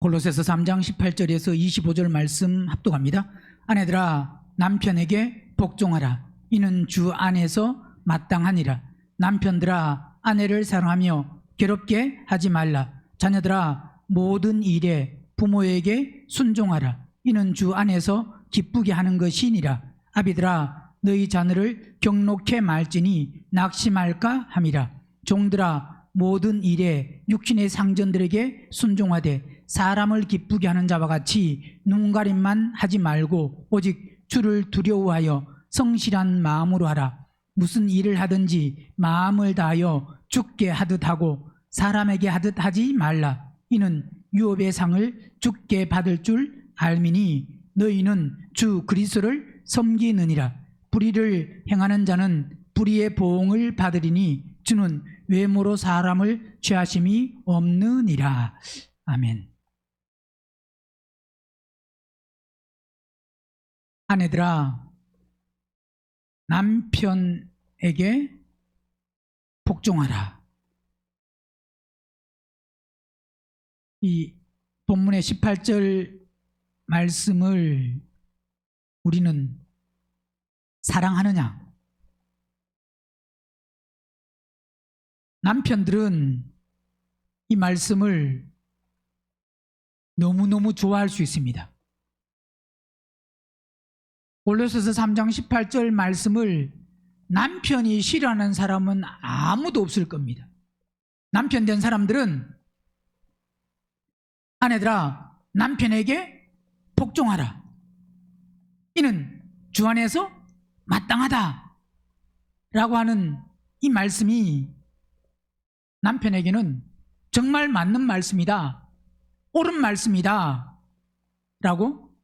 골로새서 3장 18절에서 25절 말씀 합독합니다. 아내들아 남편에게 복종하라. 이는 주 안에서 마땅하니라. 남편들아 아내를 사랑하며 괴롭게 하지 말라. 자녀들아 모든 일에 부모에게 순종하라. 이는 주 안에서 기쁘게 하는 것이니라. 아비들아 너희 자녀를 경록해 말지니 낙심할까 함이라. 종들아 모든 일에 육신의 상전들에게 순종하되 사람을 기쁘게 하는 자와 같이 눈가림만 하지 말고 오직 주를 두려워하여 성실한 마음으로 하라. 무슨 일을 하든지 마음을 다하여 주께 하듯 하고 사람에게 하듯 하지 말라. 이는 유업의 상을 주께 받을 줄 알미니 너희는 주 그리스도를 섬기느니라. 불의를 행하는 자는 불의의 보응을 받으리니 주는 외모로 사람을 취하심이 없느니라. 아멘. 아내들아 남편에게 복종하라. 이 본문의 18절 말씀을 우리는 사랑하느냐? 남편들은 이 말씀을 너무너무 좋아할 수 있습니다. 골로새서 3장 18절 말씀을 남편이 싫어하는 사람은 아무도 없을 겁니다. 남편 된 사람들은 아내들아 남편에게 복종하라. 이는 주 안에서 마땅하다 라고 하는 이 말씀이 남편에게는 정말 맞는 말씀이다, 옳은 말씀이다 라고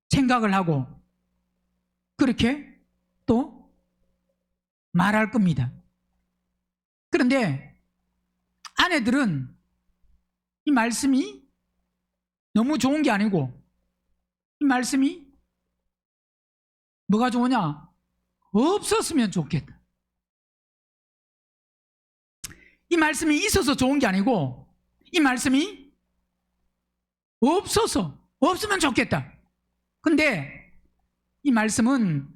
생각을 하고 그렇게 또 말할 겁니다. 그런데 아내들은 이 말씀이 너무 좋은 게 아니고 이 말씀이 뭐가 좋으냐? 없었으면 좋겠다. 이 말씀이 있어서 좋은 게 아니고 이 말씀이 없으면 좋겠다. 근데 이 말씀은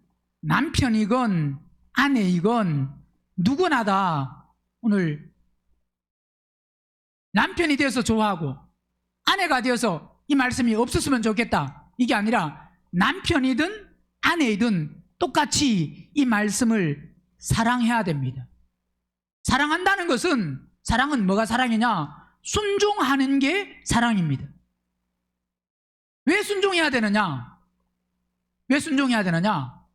남편이건 아내이건 누구나 다 오늘 남편이 되어서 좋아하고 아내가 되어서 이 말씀이 없었으면 좋겠다 이게 아니라 남편이든 아내이든 똑같이 이 말씀을 사랑해야 됩니다. 사랑한다는 것은 사랑은 뭐가 사랑이냐? 순종하는 게 사랑입니다. 왜 순종해야 되느냐? 왜 순종해야 되느냐?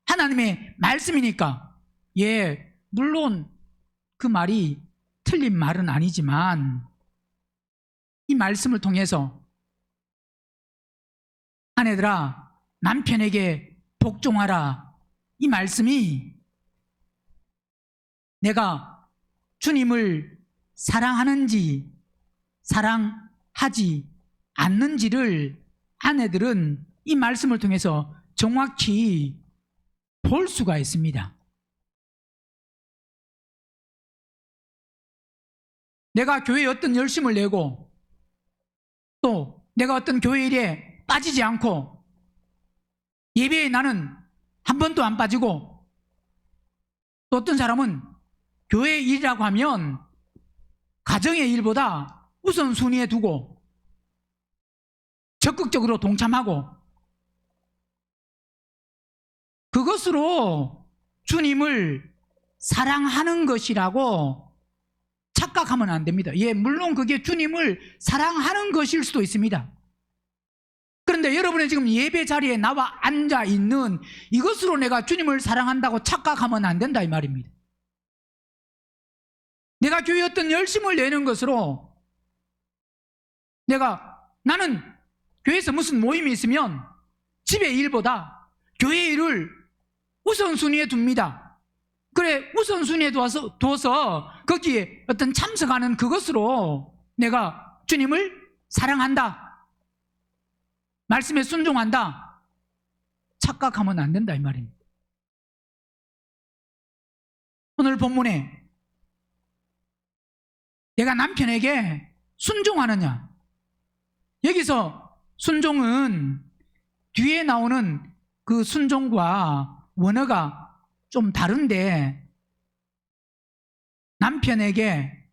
하나님의 말씀이니까. 예, 물론 그 말이 틀린 말은 아니지만 이 말씀을 통해서 아내들아 남편에게 복종하라. 이 말씀이 내가 주님을 사랑하는지 사랑하지 않는지를 아내들은 이 말씀을 통해서 정확히 볼 수가 있습니다. 내가 교회에 어떤 열심을 내고 또 내가 어떤 교회 일에 빠지지 않고 예배에 나는 한 번도 안 빠지고 또 어떤 사람은 교회 일이라고 하면 가정의 일보다 우선순위에 두고 적극적으로 동참하고 그것으로 주님을 사랑하는 것이라고 착각하면 안 됩니다. 예, 물론 그게 주님을 사랑하는 것일 수도 있습니다. 그런데 여러분이 지금 예배 자리에 나와 앉아 있는 이것으로 내가 주님을 사랑한다고 착각하면 안 된다 이 말입니다. 내가 교회에 어떤 열심을 내는 것으로 나는 교회에서 무슨 모임이 있으면 집의 일보다 교회 일을 우선순위에 둡니다. 그래 우선순위에 두어서 거기에 어떤 참석하는 그것으로 내가 주님을 사랑한다, 말씀에 순종한다 착각하면 안 된다 이 말입니다. 오늘 본문에 내가 남편에게 순종하느냐 여기서 순종은 뒤에 나오는 그 순종과 원어가 좀 다른데, 남편에게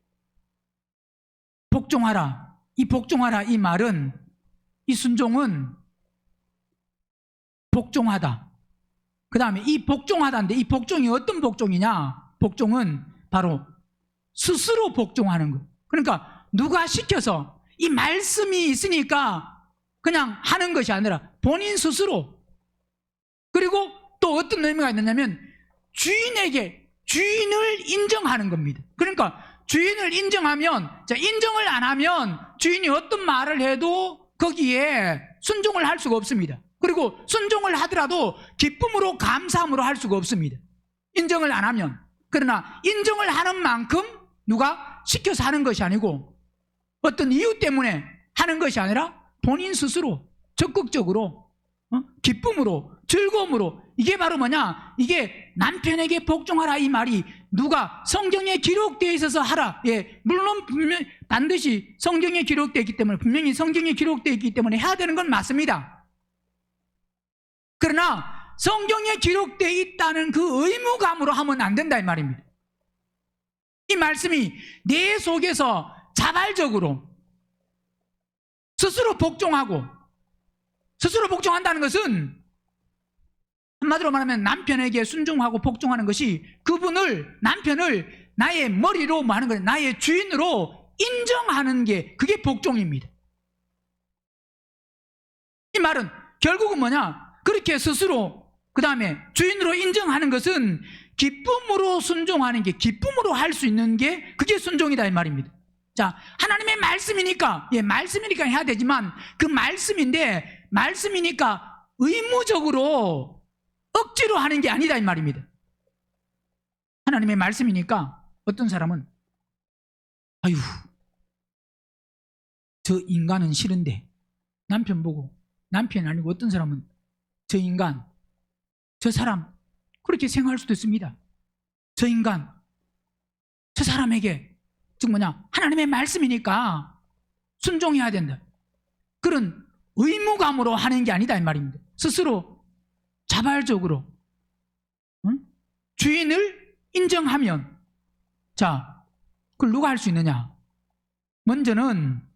복종하라, 이 복종하라 이 말은, 이 순종은 복종하다. 그 다음에 이 복종하다인데, 이 복종이 어떤 복종이냐? 복종은 바로 스스로 복종하는 거. 그러니까 누가 시켜서, 이 말씀이 있으니까 그냥 하는 것이 아니라 본인 스스로. 그리고 또 어떤 의미가 있느냐면 주인에게, 주인을 인정하는 겁니다. 그러니까 주인을 인정하면, 자, 인정을 안 하면 주인이 어떤 말을 해도 거기에 순종을 할 수가 없습니다. 그리고 순종을 하더라도 기쁨으로 감사함으로 할 수가 없습니다. 인정을 안 하면. 그러나 인정을 하는 만큼 누가 시켜서 하는 것이 아니고 어떤 이유 때문에 하는 것이 아니라 본인 스스로 적극적으로 기쁨으로, 즐거움으로. 이게 바로 뭐냐? 이게 남편에게 복종하라 이 말이 누가 성경에 기록되어 있어서 하라. 예, 물론 분명 반드시 성경에 기록되어 있기 때문에, 분명히 성경에 기록되어 있기 때문에 해야 되는 건 맞습니다. 그러나 성경에 기록되어 있다는 그 의무감으로 하면 안 된다 이 말입니다. 이 말씀이 내 속에서 자발적으로 스스로 복종하고, 스스로 복종한다는 것은 한마디로 말하면 남편에게 순종하고 복종하는 것이 그분을, 남편을 나의 머리로 뭐 하는 거예요. 나의 주인으로 인정하는 게, 그게 복종입니다. 이 말은 결국은 뭐냐? 그렇게 스스로, 그 다음에 주인으로 인정하는 것은 기쁨으로 순종하는 게, 기쁨으로 할 수 있는 게 그게 순종이다 이 말입니다. 자, 하나님의 말씀이니까, 예, 말씀이니까 해야 되지만 그 말씀인데, 말씀이니까 의무적으로 억지로 하는 게 아니다 이 말입니다. 하나님의 말씀이니까 어떤 사람은 아유, 저 인간은 싫은데, 남편 보고, 남편이 아니고 어떤 사람은 저 인간, 저 사람, 그렇게 생각할 수도 있습니다. 저 인간, 저 사람에게, 즉 뭐냐, 하나님의 말씀이니까 순종해야 된다. 그런 의무감으로 하는 게 아니다 이 말입니다. 스스로 자발적으로 주인을 인정하면, 자, 그걸 누가 할 수 있느냐? 먼저는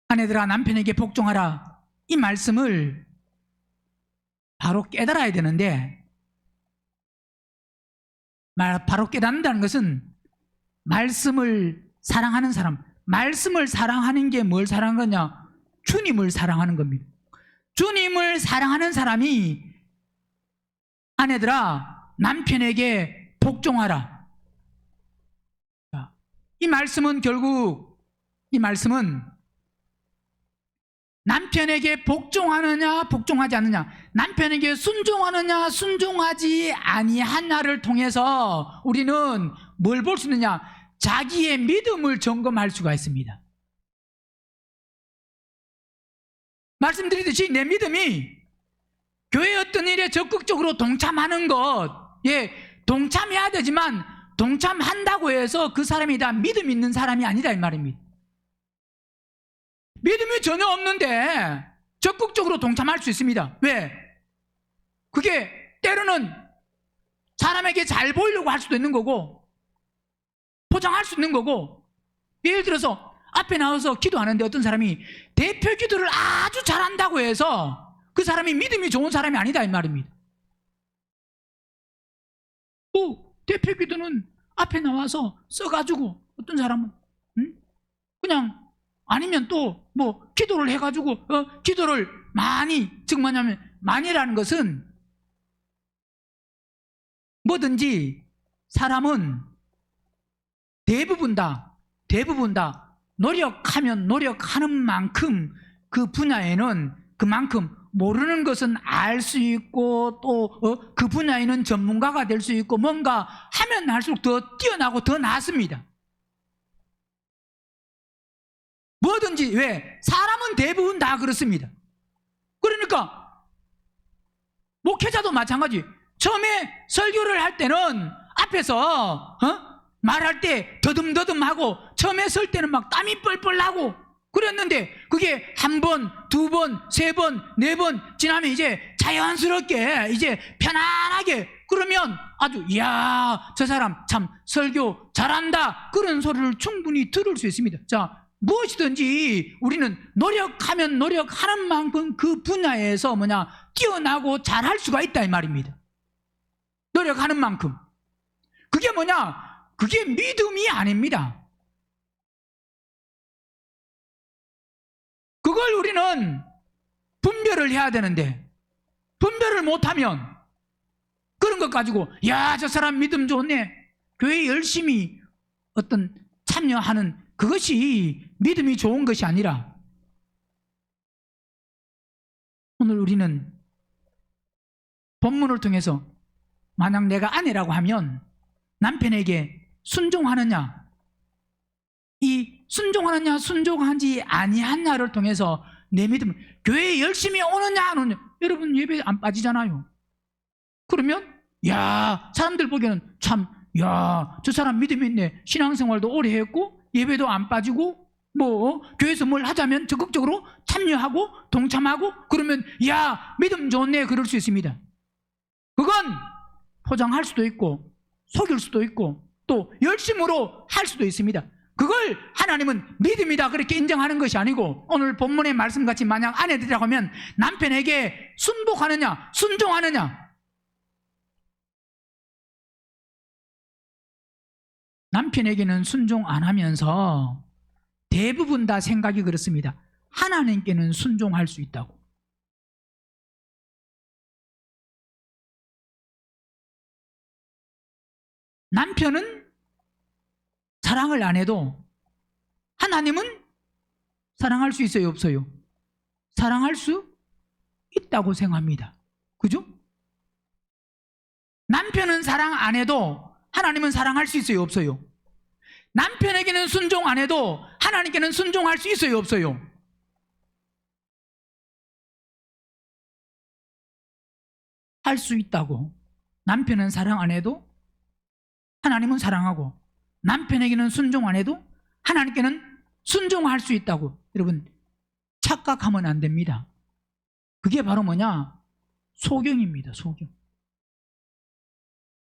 아내들아 남편에게 복종하라 이 말씀을 바로 깨달아야 되는데, 바로 깨닫는다는 것은 말씀을 사랑하는 사람, 말씀을 사랑하는 게 뭘 사랑하는 거냐? 주님을 사랑하는 겁니다. 주님을 사랑하는 사람이 아내들아 남편에게 복종하라. 이 말씀은 결국, 이 말씀은 남편에게 복종하느냐 복종하지 않느냐, 남편에게 순종하느냐 순종하지 아니하냐를 통해서 우리는 뭘 볼 수 있느냐? 자기의 믿음을 점검할 수가 있습니다. 말씀드리듯이 내 믿음이 교회 어떤 일에 적극적으로 동참하는 것, 예, 동참해야 되지만 동참한다고 해서 그 사람이 다 믿음 있는 사람이 아니다 이 말입니다. 믿음이 전혀 없는데 적극적으로 동참할 수 있습니다. 왜? 그게 때로는 사람에게 잘 보이려고 할 수도 있는 거고, 포장할 수 있는 거고. 예를 들어서 앞에 나와서 기도하는데 어떤 사람이 대표 기도를 아주 잘한다고 해서 그 사람이 믿음이 좋은 사람이 아니다 이 말입니다. 대표 기도는 앞에 나와서 써가지고 어떤 사람은 그냥, 아니면 또 뭐 기도를 해가지고 기도를 많이, 즉 뭐냐면 많이라는 것은 뭐든지 사람은 대부분 다 노력하면 노력하는 만큼 그 분야에는 그만큼 모르는 것은 알 수 있고, 또 그 분야에는 전문가가 될 수 있고, 뭔가 하면 할수록 더 뛰어나고 더 낫습니다. 뭐든지. 왜? 사람은 대부분 다 그렇습니다. 그러니까 목회자도 마찬가지. 처음에 설교를 할 때는 앞에서 말할 때 더듬더듬하고 처음에 설 때는 막 땀이 뻘뻘 나고 그랬는데 그게 한 번, 두 번, 세 번, 네 번 지나면 이제 자연스럽게 이제 편안하게 그러면 아주 이야 저 사람 참 설교 잘한다 그런 소리를 충분히 들을 수 있습니다. 자, 무엇이든지 우리는 노력하면 노력하는 만큼 그 분야에서 뛰어나고 잘할 수가 있다 이 말입니다. 노력하는 만큼. 그게 그게 믿음이 아닙니다. 그걸 우리는 분별을 해야 되는데 분별을 못하면 그런 것 가지고 야, 저 사람 믿음 좋네, 교회 열심히 참여하는 그것이 믿음이 좋은 것이 아니라 오늘 우리는 본문을 통해서 만약 내가 아내라고 하면 남편에게 순종하느냐, 이 순종하느냐 순종하지 아니하냐를 통해서 내 믿음, 교회에 열심히 오느냐 안 오느냐, 여러분 예배 안 빠지잖아요. 그러면 야, 사람들 보기에는 참 야, 저 사람 믿음이 있네, 신앙생활도 오래 했고 예배도 안 빠지고 교회에서 뭘 하자면 적극적으로 참여하고 동참하고 그러면 야, 믿음 좋네 그럴 수 있습니다. 그건 포장할 수도 있고 속일 수도 있고 또 열심으로 할 수도 있습니다. 그걸 하나님은 믿음이다 그렇게 인정하는 것이 아니고 오늘 본문의 말씀같이 만약 아내들이라고 하면 남편에게 순복하느냐 순종하느냐, 남편에게는 순종 안 하면서 대부분 다 생각이 그렇습니다. 하나님께는 순종할 수 있다고. 남편은 사랑을 안 해도 하나님은 사랑할 수 있어요 없어요? 사랑할 수 있다고 생각합니다. 그죠? 남편은 사랑 안 해도 하나님은 사랑할 수 있어요 없어요? 남편에게는 순종 안 해도 하나님께는 순종할 수 있어요 없어요? 할 수 있다고. 남편은 사랑 안 해도 하나님은 사랑하고 남편에게는 순종 안 해도 하나님께는 순종할 수 있다고. 여러분 착각하면 안 됩니다. 그게 바로 소경입니다. 소경.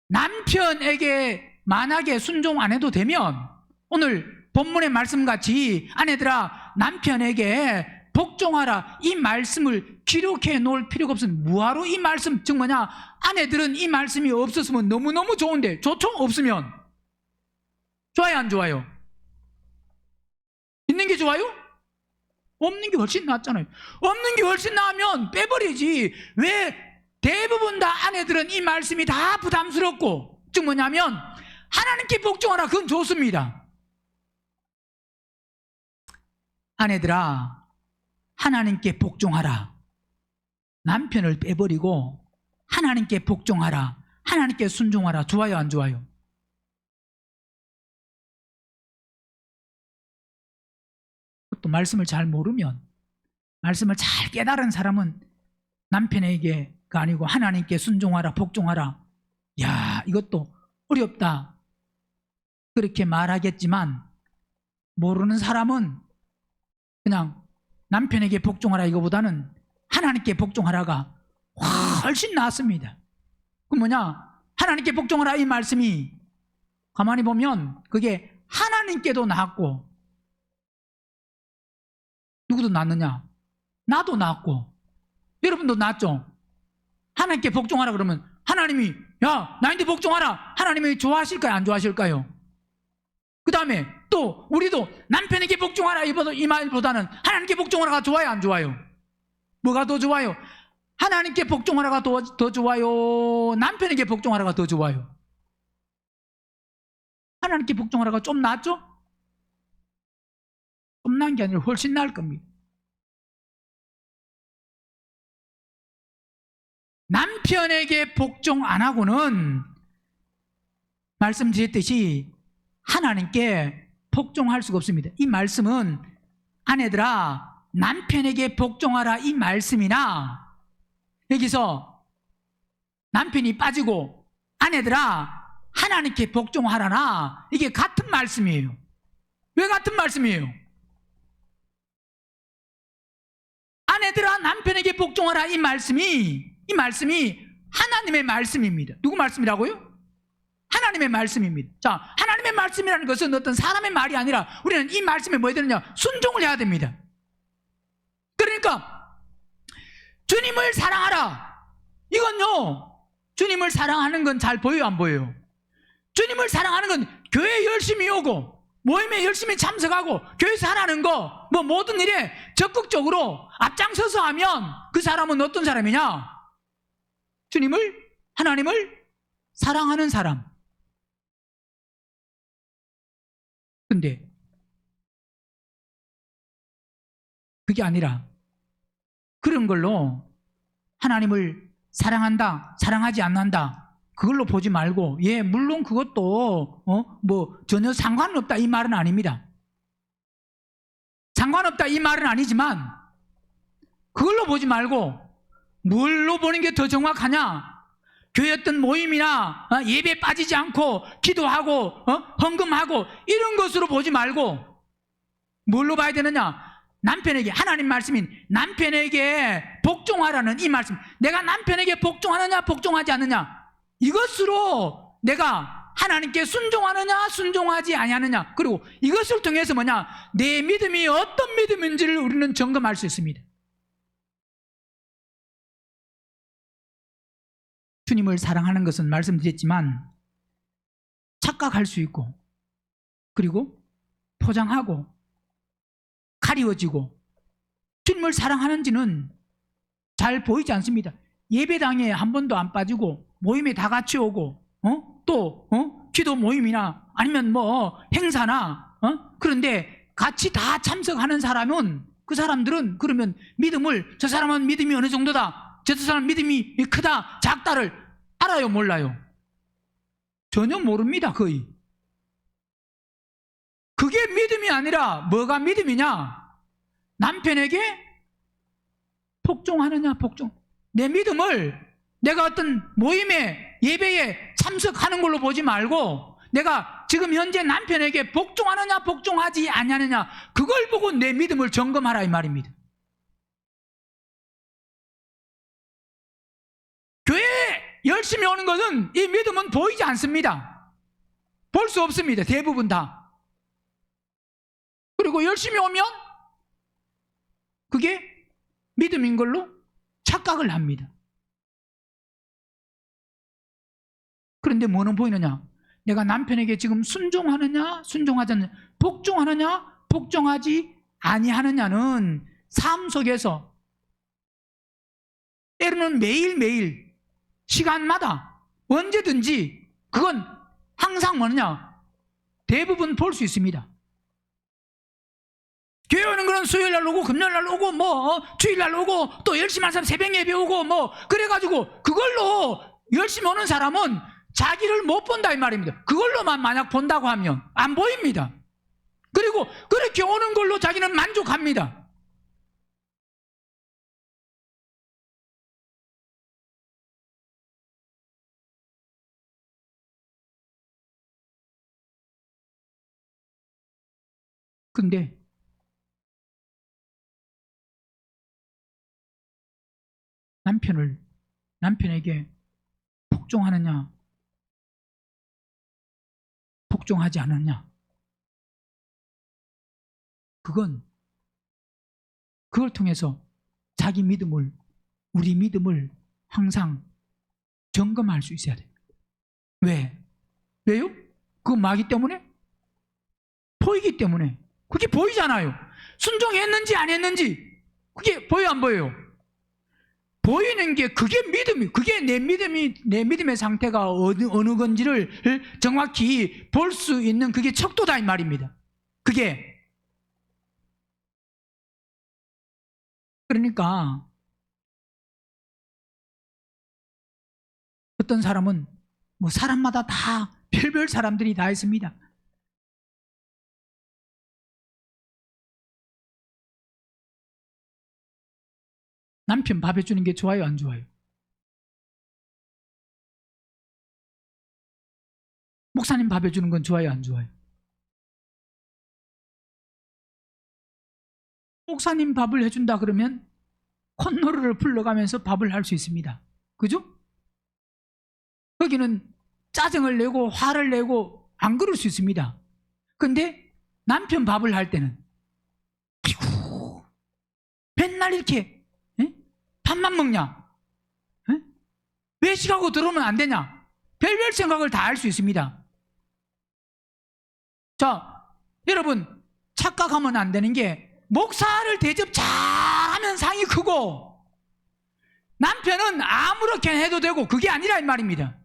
남편에게 만약에 순종 안 해도 되면 오늘 본문의 말씀같이 아내들아 남편에게 복종하라 이 말씀을 기록해 놓을 필요가 없습니다. 뭐하러 이 말씀, 즉 아내들은 이 말씀이 없었으면 너무너무 좋은데 좋죠? 없으면 좋아요 안 좋아요? 있는 게 좋아요? 없는 게 훨씬 낫잖아요. 없는 게 훨씬 나으면 빼버리지. 왜 대부분 다 아내들은 이 말씀이 다 부담스럽고, 즉 하나님께 복종하라 그건 좋습니다. 아내들아 하나님께 복종하라, 남편을 빼버리고 하나님께 복종하라, 하나님께 순종하라. 좋아요 안 좋아요? 또 말씀을 잘 모르면, 말씀을 잘 깨달은 사람은 남편에게가 아니고 하나님께 순종하라 복종하라, 야 이것도 어렵다 그렇게 말하겠지만 모르는 사람은 그냥 남편에게 복종하라 이거보다는 하나님께 복종하라가 훨씬 낫습니다. 그 하나님께 복종하라 이 말씀이 가만히 보면 그게 하나님께도 낫고 누구도 낫느냐? 나도 낫고 여러분도 낫죠? 하나님께 복종하라 그러면 하나님이 야 나한테 복종하라, 하나님이 좋아하실까요 안 좋아하실까요? 그 다음에 또 우리도 남편에게 복종하라 이 말보다는 하나님께 복종하라가 좋아요 안 좋아요? 뭐가 더 좋아요? 하나님께 복종하라가 더 좋아요? 남편에게 복종하라가 더 좋아요? 하나님께 복종하라가 좀 낫죠? 좀 나은 게 아니라 훨씬 나을 겁니다. 남편에게 복종 안 하고는 말씀드렸듯이 하나님께 복종할 수가 없습니다. 이 말씀은 아내들아 남편에게 복종하라 이 말씀이나 여기서 남편이 빠지고 아내들아 하나님께 복종하라나 이게 같은 말씀이에요. 왜 같은 말씀이에요? 아내들아 남편에게 복종하라 이 말씀이 하나님의 말씀입니다. 누구 말씀이라고요? 하나님의 말씀입니다. 자, 하나님의 말씀이라는 것은 어떤 사람의 말이 아니라 우리는 이 말씀에 뭐 해야 되느냐? 순종을 해야 됩니다. 그러니까 주님을 사랑하라. 이건요, 주님을 사랑하는 건 잘 보여요, 안 보여요? 주님을 사랑하는 건 교회에 열심히 오고 모임에 열심히 참석하고 교회에서 하라는 거, 뭐 모든 일에 적극적으로 앞장서서 하면 그 사람은 어떤 사람이냐? 주님을, 하나님을 사랑하는 사람. 근데 그게 아니라 그런 걸로 하나님을 사랑한다, 사랑하지 않는다 그걸로 보지 말고, 예, 물론 그것도 뭐 전혀 상관은 없다 이 말은 아닙니다. 상관없다 이 말은 아니지만 그걸로 보지 말고 뭘로 보는 게 더 정확하냐? 교회 어떤 모임이나 예배 빠지지 않고 기도하고 헌금하고 이런 것으로 보지 말고 뭘로 봐야 되느냐? 남편에게, 하나님 말씀인 남편에게 복종하라는 이 말씀, 내가 남편에게 복종하느냐 복종하지 않느냐, 이것으로 내가 하나님께 순종하느냐 순종하지 아니하느냐, 그리고 이것을 통해서 뭐냐? 내 믿음이 어떤 믿음인지를 우리는 점검할 수 있습니다. 주님을 사랑하는 것은 말씀드렸지만 착각할 수 있고, 그리고 포장하고 가리워지고, 주님을 사랑하는지는 잘 보이지 않습니다. 예배당에 한 번도 안 빠지고 모임에 다 같이 오고 또 기도 모임이나 아니면 뭐 행사나 그런데 같이 다 참석하는 사람은, 그 사람들은 그러면 믿음을, 저 사람은 믿음이 어느 정도다, 저 사람 믿음이 크다 작다를 알아요 몰라요? 전혀 모릅니다. 거의. 그게 믿음이 아니라 뭐가 믿음이냐? 남편에게 복종하느냐 복종. 내 믿음을 내가 어떤 모임에 예배에 참석하는 걸로 보지 말고 내가 지금 현재 남편에게 복종하느냐 복종하지 아니하느냐 그걸 보고 내 믿음을 점검하라 이 말입니다. 교회에 열심히 오는 것은 이 믿음은 보이지 않습니다. 볼 수 없습니다. 대부분 다. 그리고 열심히 오면 그게 믿음인 걸로 착각을 합니다. 그런데 뭐는 보이느냐? 내가 남편에게 지금 순종하느냐 순종하지 않느냐, 복종하느냐 복종하지 아니하느냐는 삶 속에서 때로는 매일매일 시간마다 언제든지 그건 항상 뭐냐? 대부분 볼 수 있습니다. 교회 오는 거는 수요일 날 오고 금요일 날 오고 뭐 주일 날 오고 또 열심히 하는 사람 새벽 예배 오고 뭐 그래가지고 그걸로 열심히 오는 사람은 자기를 못 본다 이 말입니다. 그걸로만 만약 본다고 하면 안 보입니다. 그리고 그렇게 오는 걸로 자기는 만족합니다. 근데 남편에게 복종하느냐 복종하지 않느냐, 그걸 통해서 자기 믿음을, 우리 믿음을 항상 점검할 수 있어야 돼요. 왜요? 그거 마귀 때문에? 보이기 때문에. 그게 보이잖아요. 순종했는지 안 했는지 그게 보여 안 보여요? 보이는 게 그게 믿음이, 그게 내 믿음의 상태가 어느 건지를 정확히 볼 수 있는 그게 척도다 이 말입니다. 그게. 그러니까 어떤 사람은 뭐 사람마다 다 별별 사람들이 다 있습니다. 남편 밥 해주는 게 좋아요 안 좋아요? 목사님 밥 해주는 건 좋아요, 안 좋아요? 목사님 밥을 해준다 그러면 콧노래를 불러가면서 밥을 할 수 있습니다. 그죠? 거기는 짜증을 내고 화를 내고 안 그럴 수 있습니다. 근데 남편 밥을 할 때는 아이고 맨날 이렇게 밥만 먹냐? 외식하고 들어오면 안 되냐? 별별 생각을 다 할 수 있습니다. 자, 여러분 착각하면 안 되는 게 목사를 대접 잘하면 상이 크고 남편은 아무렇게 해도 되고 그게 아니라 이 말입니다.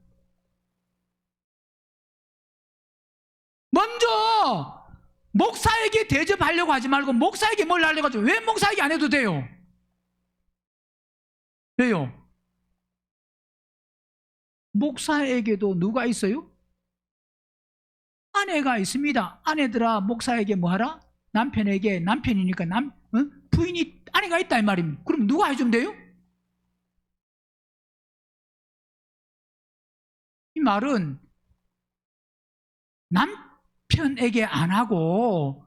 먼저 목사에게 대접하려고 하지 말고 목사에게 뭘 하려고 하죠. 왜 목사에게 안 해도 돼요? 왜요? 목사에게도 누가 있어요? 아내가 있습니다. 아내들아 목사에게 뭐 하라? 남편에게, 남편이니까 부인이 아내가 있다 이 말입니다. 그럼 누가 해주면 돼요? 이 말은 남편에게 안 하고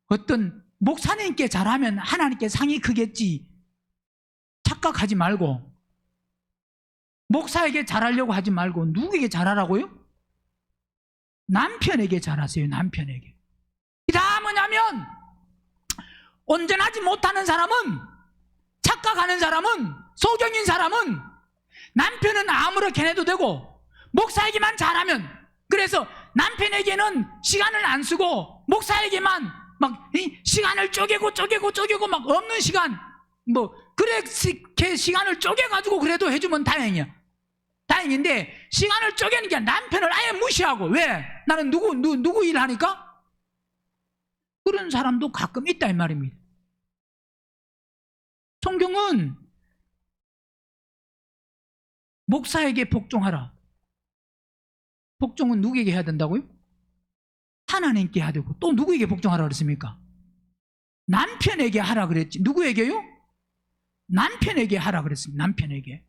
어떤 목사님께 잘하면 하나님께 상이 크겠지 착각하지 말고 목사에게 잘하려고 하지 말고 누구에게 잘하라고요? 남편에게 잘하세요. 남편에게. 다 뭐냐면 온전하지 못하는 사람은, 착각하는 사람은, 소경인 사람은 남편은 아무렇게 해도 되고 목사에게만 잘하면, 그래서 남편에게는 시간을 안 쓰고 목사에게만 막 시간을 쪼개고 막 없는 시간 뭐 그렇게 시간을 쪼개가지고 그래도 해주면 다행인데 시간을 쪼개는 게 남편을 아예 무시하고, 왜? 나는 누구 일 하니까? 그런 사람도 가끔 있다 이 말입니다. 성경은 목사에게 복종하라. 복종은 누구에게 해야 된다고요? 하나님께 해야 되고, 또 누구에게 복종하라 그랬습니까? 남편에게 하라 그랬지. 누구에게요? 남편에게 하라 그랬습니다. 남편에게.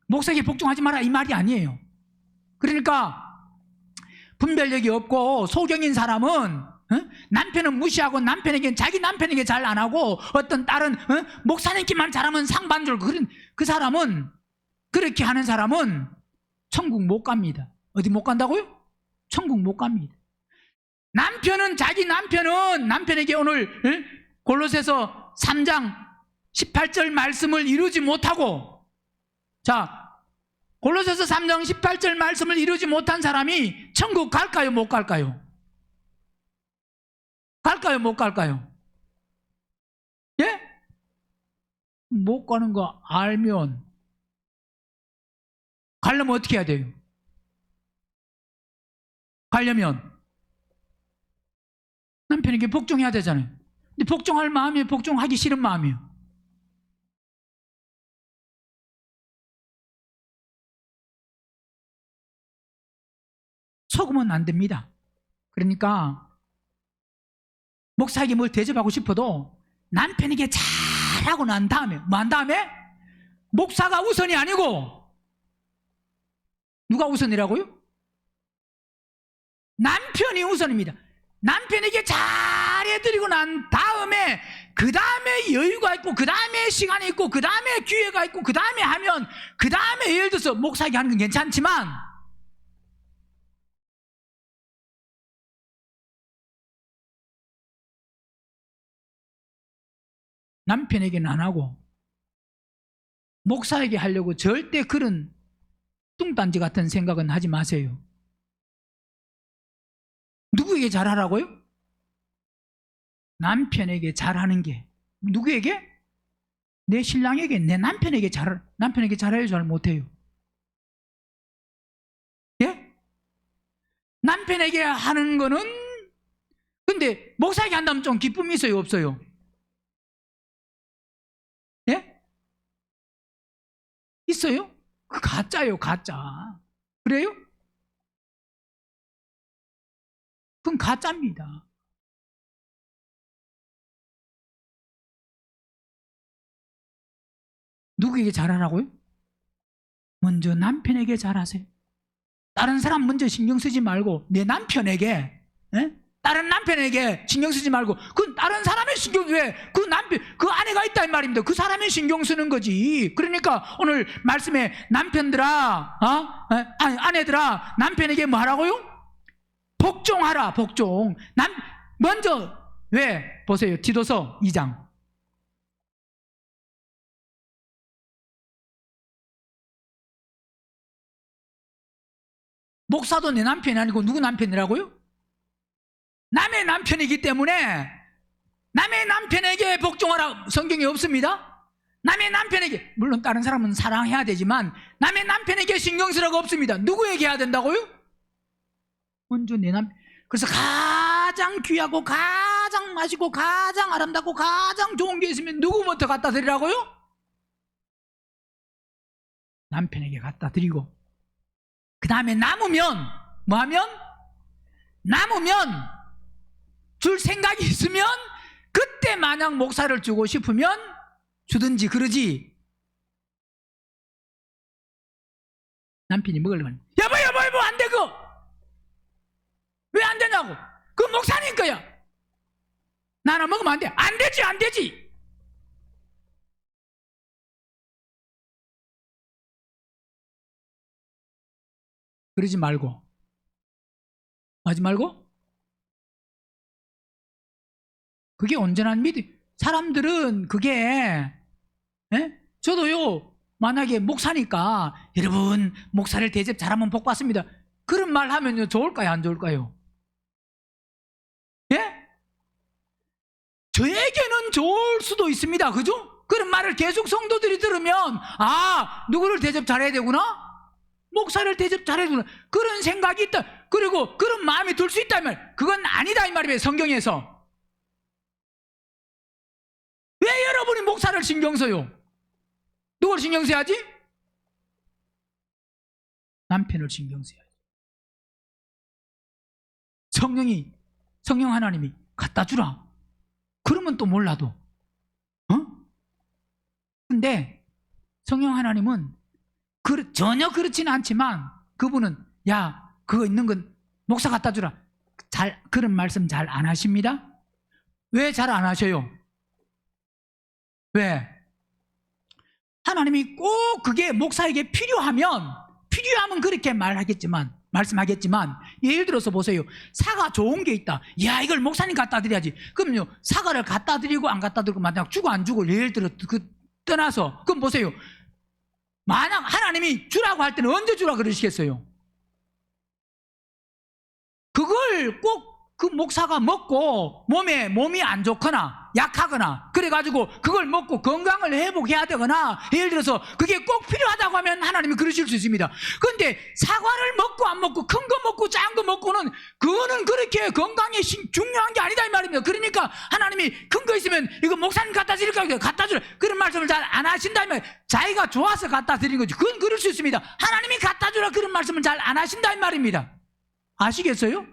목사에게 복종하지 마라 이 말이 아니에요. 그러니까 분별력이 없고 소경인 사람은 남편은 무시하고 자기 남편에게 잘 안 하고 어떤 딸은 목사님께만 잘하면 상반줄, 그 사람은, 그렇게 하는 사람은 천국 못 갑니다. 어디 못 간다고요? 천국 못 갑니다. 자기 남편은 남편에게 오늘 골로새서 3장 18절 말씀을 이루지 못하고, 자, 골로새서 3장 18절 말씀을 이루지 못한 사람이 천국 갈까요? 못 갈까요? 갈까요? 못 갈까요? 예? 못 가는 거 알면 가려면 어떻게 해야 돼요? 가려면 남편에게 복종해야 되잖아요. 근데 복종할 마음이에요? 복종하기 싫은 마음이에요? 속으면 안 됩니다. 그러니까 목사에게 뭘 대접하고 싶어도 남편에게 잘하고 난 다음에, 뭐 한 다음에? 목사가 우선이 아니고 누가 우선이라고요? 남편이 우선입니다. 남편에게 잘해드리고 난 다음에, 그 다음에 여유가 있고, 그 다음에 시간이 있고, 그 다음에 기회가 있고, 그 다음에 하면, 그 다음에 예를 들어서 목사에게 하는 건 괜찮지만, 남편에게는 안 하고 목사에게 하려고 절대 그런 뚱딴지 같은 생각은 하지 마세요. 누구에게 잘하라고요? 남편에게 잘하는 게. 누구에게? 내 신랑에게, 내 남편에게 잘해요? 잘 못해요? 예? 남편에게 하는 거는, 근데 목사에게 한다면 좀 기쁨이 있어요? 없어요? 예? 있어요? 그 가짜예요, 가짜. 그래요? 그건 가짜입니다. 누구에게 잘하라고요? 먼저 남편에게 잘하세요. 다른 사람 먼저 신경 쓰지 말고 내 남편에게, 다른 남편에게 신경 쓰지 말고 그 다른 사람의 신경, 왜 그 남편, 그 아내가 있다 이 말입니다. 그 사람의 신경 쓰는 거지. 그러니까 오늘 말씀에 남편들아, 아내들아, 남편에게 뭐 하라고요? 복종하라. 복종. 먼저, 왜 보세요, 디도서 2장. 목사도 내 남편이 아니고 누구 남편이라고요? 남의 남편이기 때문에 남의 남편에게 복종하라 성경에 없습니다. 남의 남편에게, 물론 다른 사람은 사랑해야 되지만 남의 남편에게 신경 쓰라고 없습니다. 누구에게 해야 된다고요? 먼저 내 남편. 그래서 가장 귀하고 가장 맛있고 가장 아름답고 가장 좋은 게 있으면 누구부터 갖다 드리라고요? 남편에게 갖다 드리고, 그 다음에 남으면 뭐하면? 남으면 줄 생각이 있으면 그때 만약 목사를 주고 싶으면 주든지 그러지. 남편이 먹으려면 여보 안 돼. 그거 왜 안 되냐고. 그 목사님 거야. 나는 먹으면 안 돼. 안 되지. 그러지 말고, 하지 말고. 그게 온전한 믿음. 사람들은 그게, 저도요, 만약에 목사니까 여러분 목사를 대접 잘하면 복 받습니다, 그런 말 하면요 좋을까요 안 좋을까요? 예? 저에게는 좋을 수도 있습니다. 그죠? 그런 말을 계속 성도들이 들으면, 누구를 대접 잘해야 되구나, 목사를 대접 잘해야 되구나, 그런 생각이 있다, 그리고 그런 마음이 들 수 있다 이 말. 그건 아니다 이 말이에요. 성경에서 왜 여러분이 목사를 신경 써요? 누굴 신경 써야지? 남편을 신경 써야지. 성령 하나님이 갖다 주라 그러면 또 몰라도, 근데 성령 하나님은 전혀 그렇지는 않지만 그분은 야 그거 있는 건 목사 갖다 주라, 그런 말씀 잘 안 하십니다. 왜 잘 안 하셔요? 왜? 하나님이 꼭 그게 목사에게 필요하면 그렇게 말씀하겠지만, 예를 들어서 보세요. 사과 좋은 게 있다. 야 이걸 목사님 갖다 드려야지. 그럼요 사과를 갖다 드리고 안 갖다 드리고 만약 주고 안 주고 예를 들어 떠나서, 그럼 보세요. 만약 하나님이 주라고 할 때는 언제 주라 그러시겠어요? 그걸 꼭 그 목사가 먹고 몸이 안 좋거나 약하거나 그래가지고 그걸 먹고 건강을 회복해야 되거나, 예를 들어서 그게 꼭 필요하다고 하면 하나님이 그러실 수 있습니다. 그런데 사과를 먹고 안 먹고 큰 거 먹고 작은 거 먹고는 그거는 그렇게 건강에 중요한 게 아니다 이 말입니다. 그러니까 하나님이 큰 거 있으면 이거 목사님 갖다 드릴까, 갖다 주라, 그런 말씀을 잘 안 하신다 이 말이에요. 자기가 좋아서 갖다 드린 거지. 그건 그럴 수 있습니다. 하나님이 갖다 주라 그런 말씀을 잘 안 하신다 이 말입니다. 아시겠어요?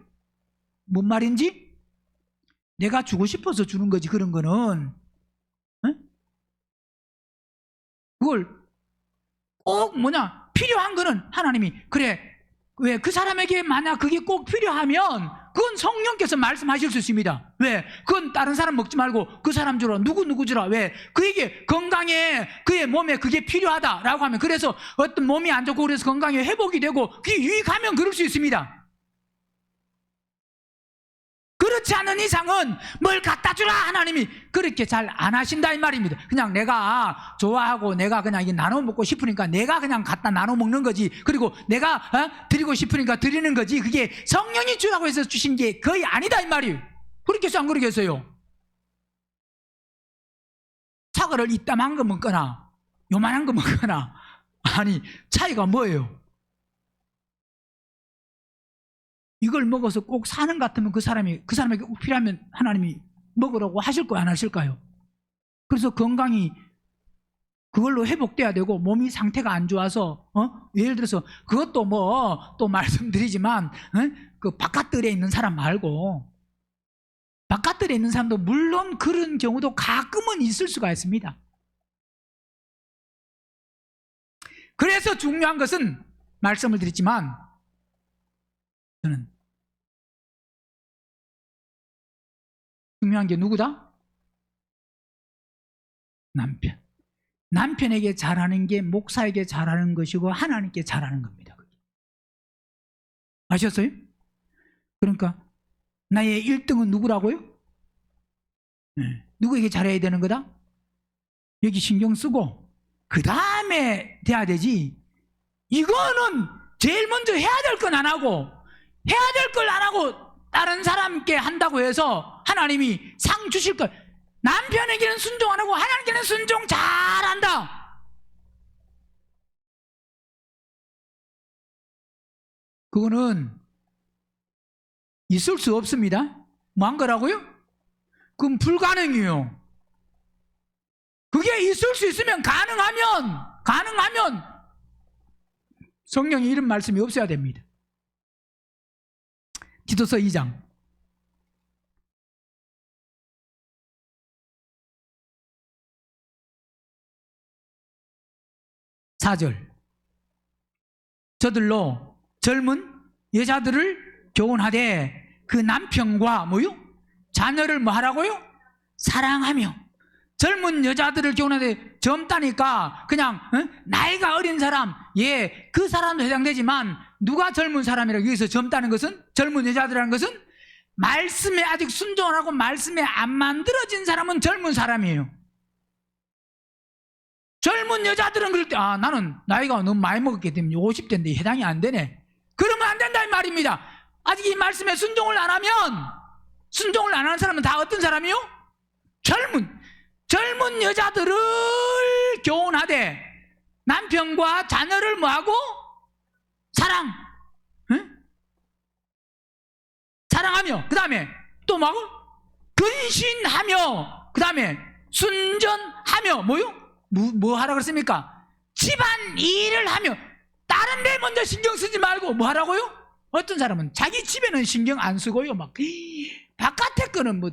뭔 말인지? 내가 주고 싶어서 주는 거지. 그런 거는 그걸 꼭 필요한 거는 하나님이, 그래 왜 그 사람에게 만약 그게 꼭 필요하면 그건 성령께서 말씀하실 수 있습니다. 왜? 그건 다른 사람 먹지 말고 그 사람 주라, 누구 주라. 왜? 그에게 건강에, 그의 몸에 그게 필요하다라고 하면, 그래서 어떤 몸이 안 좋고 그래서 건강에 회복이 되고 그게 유익하면 그럴 수 있습니다. 그렇지 않은 이상은 뭘 갖다 주라 하나님이 그렇게 잘 안 하신다 이 말입니다. 그냥 내가 좋아하고 내가 그냥 이게 나눠 먹고 싶으니까 내가 그냥 갖다 나눠 먹는 거지, 그리고 내가 드리고 싶으니까 드리는 거지, 그게 성령이 주라고 해서 주신 게 거의 아니다 이 말이에요. 그렇겠어요 안 그러겠어요? 사과를 이따만한 거 먹거나 요만한 거 먹거나, 아니 차이가 뭐예요? 이걸 먹어서 꼭 사는 것 같으면 그 사람에게 꼭 필요하면 하나님이 먹으라고 하실 거예요 안 하실까요? 그래서 건강이 그걸로 회복돼야 되고, 몸이 상태가 안 좋아서 예를 들어서 그것도 또 말씀드리지만 그 바깥들에 있는 사람 말고, 바깥들에 있는 사람도 물론 그런 경우도 가끔은 있을 수가 있습니다. 그래서 중요한 것은 말씀을 드렸지만 저는. 중요한 게 누구다? 남편. 남편에게 잘하는 게 목사에게 잘하는 것이고 하나님께 잘하는 겁니다. 아셨어요? 그러니까 나의 1등은 누구라고요? 네. 누구에게 잘해야 되는 거다? 여기 신경 쓰고 그 다음에 돼야 되지. 이거는 제일 먼저 해야 될 건 안 하고 해야 될 걸 안 하고 다른 사람께 한다고 해서 하나님이 상 주실 걸. 남편에게는 순종 안 하고 하나님께는 순종 잘한다. 그거는 있을 수 없습니다. 뭐 한 거라고요? 그럼 불가능이에요. 그게 있을 수 있으면 가능하면 성령의 이런 말씀이 없어야 됩니다. 디도서 2장 4절. 저들로 젊은 여자들을 교훈하되 그 남편과 뭐요? 자녀를 뭐 하라고요? 사랑하며. 젊은 여자들을 교훈하되 젊다니까 그냥 나이가 어린 사람, 예, 그 사람도 해당되지만 누가 젊은 사람이라고 여기서 젊다는 것은, 젊은 여자들이라는 것은 말씀에 아직 순종을 하고 말씀에 안 만들어진 사람은 젊은 사람이에요. 젊은 여자들은 그럴 때 나는 나이가 너무 많이 먹었기 때문에 50대인데 해당이 안 되네. 그러면 안 된다 이 말입니다. 아직 이 말씀에 순종을 안 하는 사람은 다 어떤 사람이요? 젊은 여자들을 교훈하되 남편과 자녀를 뭐하고? 사랑하며. 그 다음에 또 뭐하고? 근신하며. 그 다음에 순전하며. 뭐요? 뭐 하라 그랬습니까? 집안 일을 하며. 다른 데 먼저 신경 쓰지 말고 뭐 하라고요? 어떤 사람은 자기 집에는 신경 안 쓰고요, 막 바깥에 거는 뭐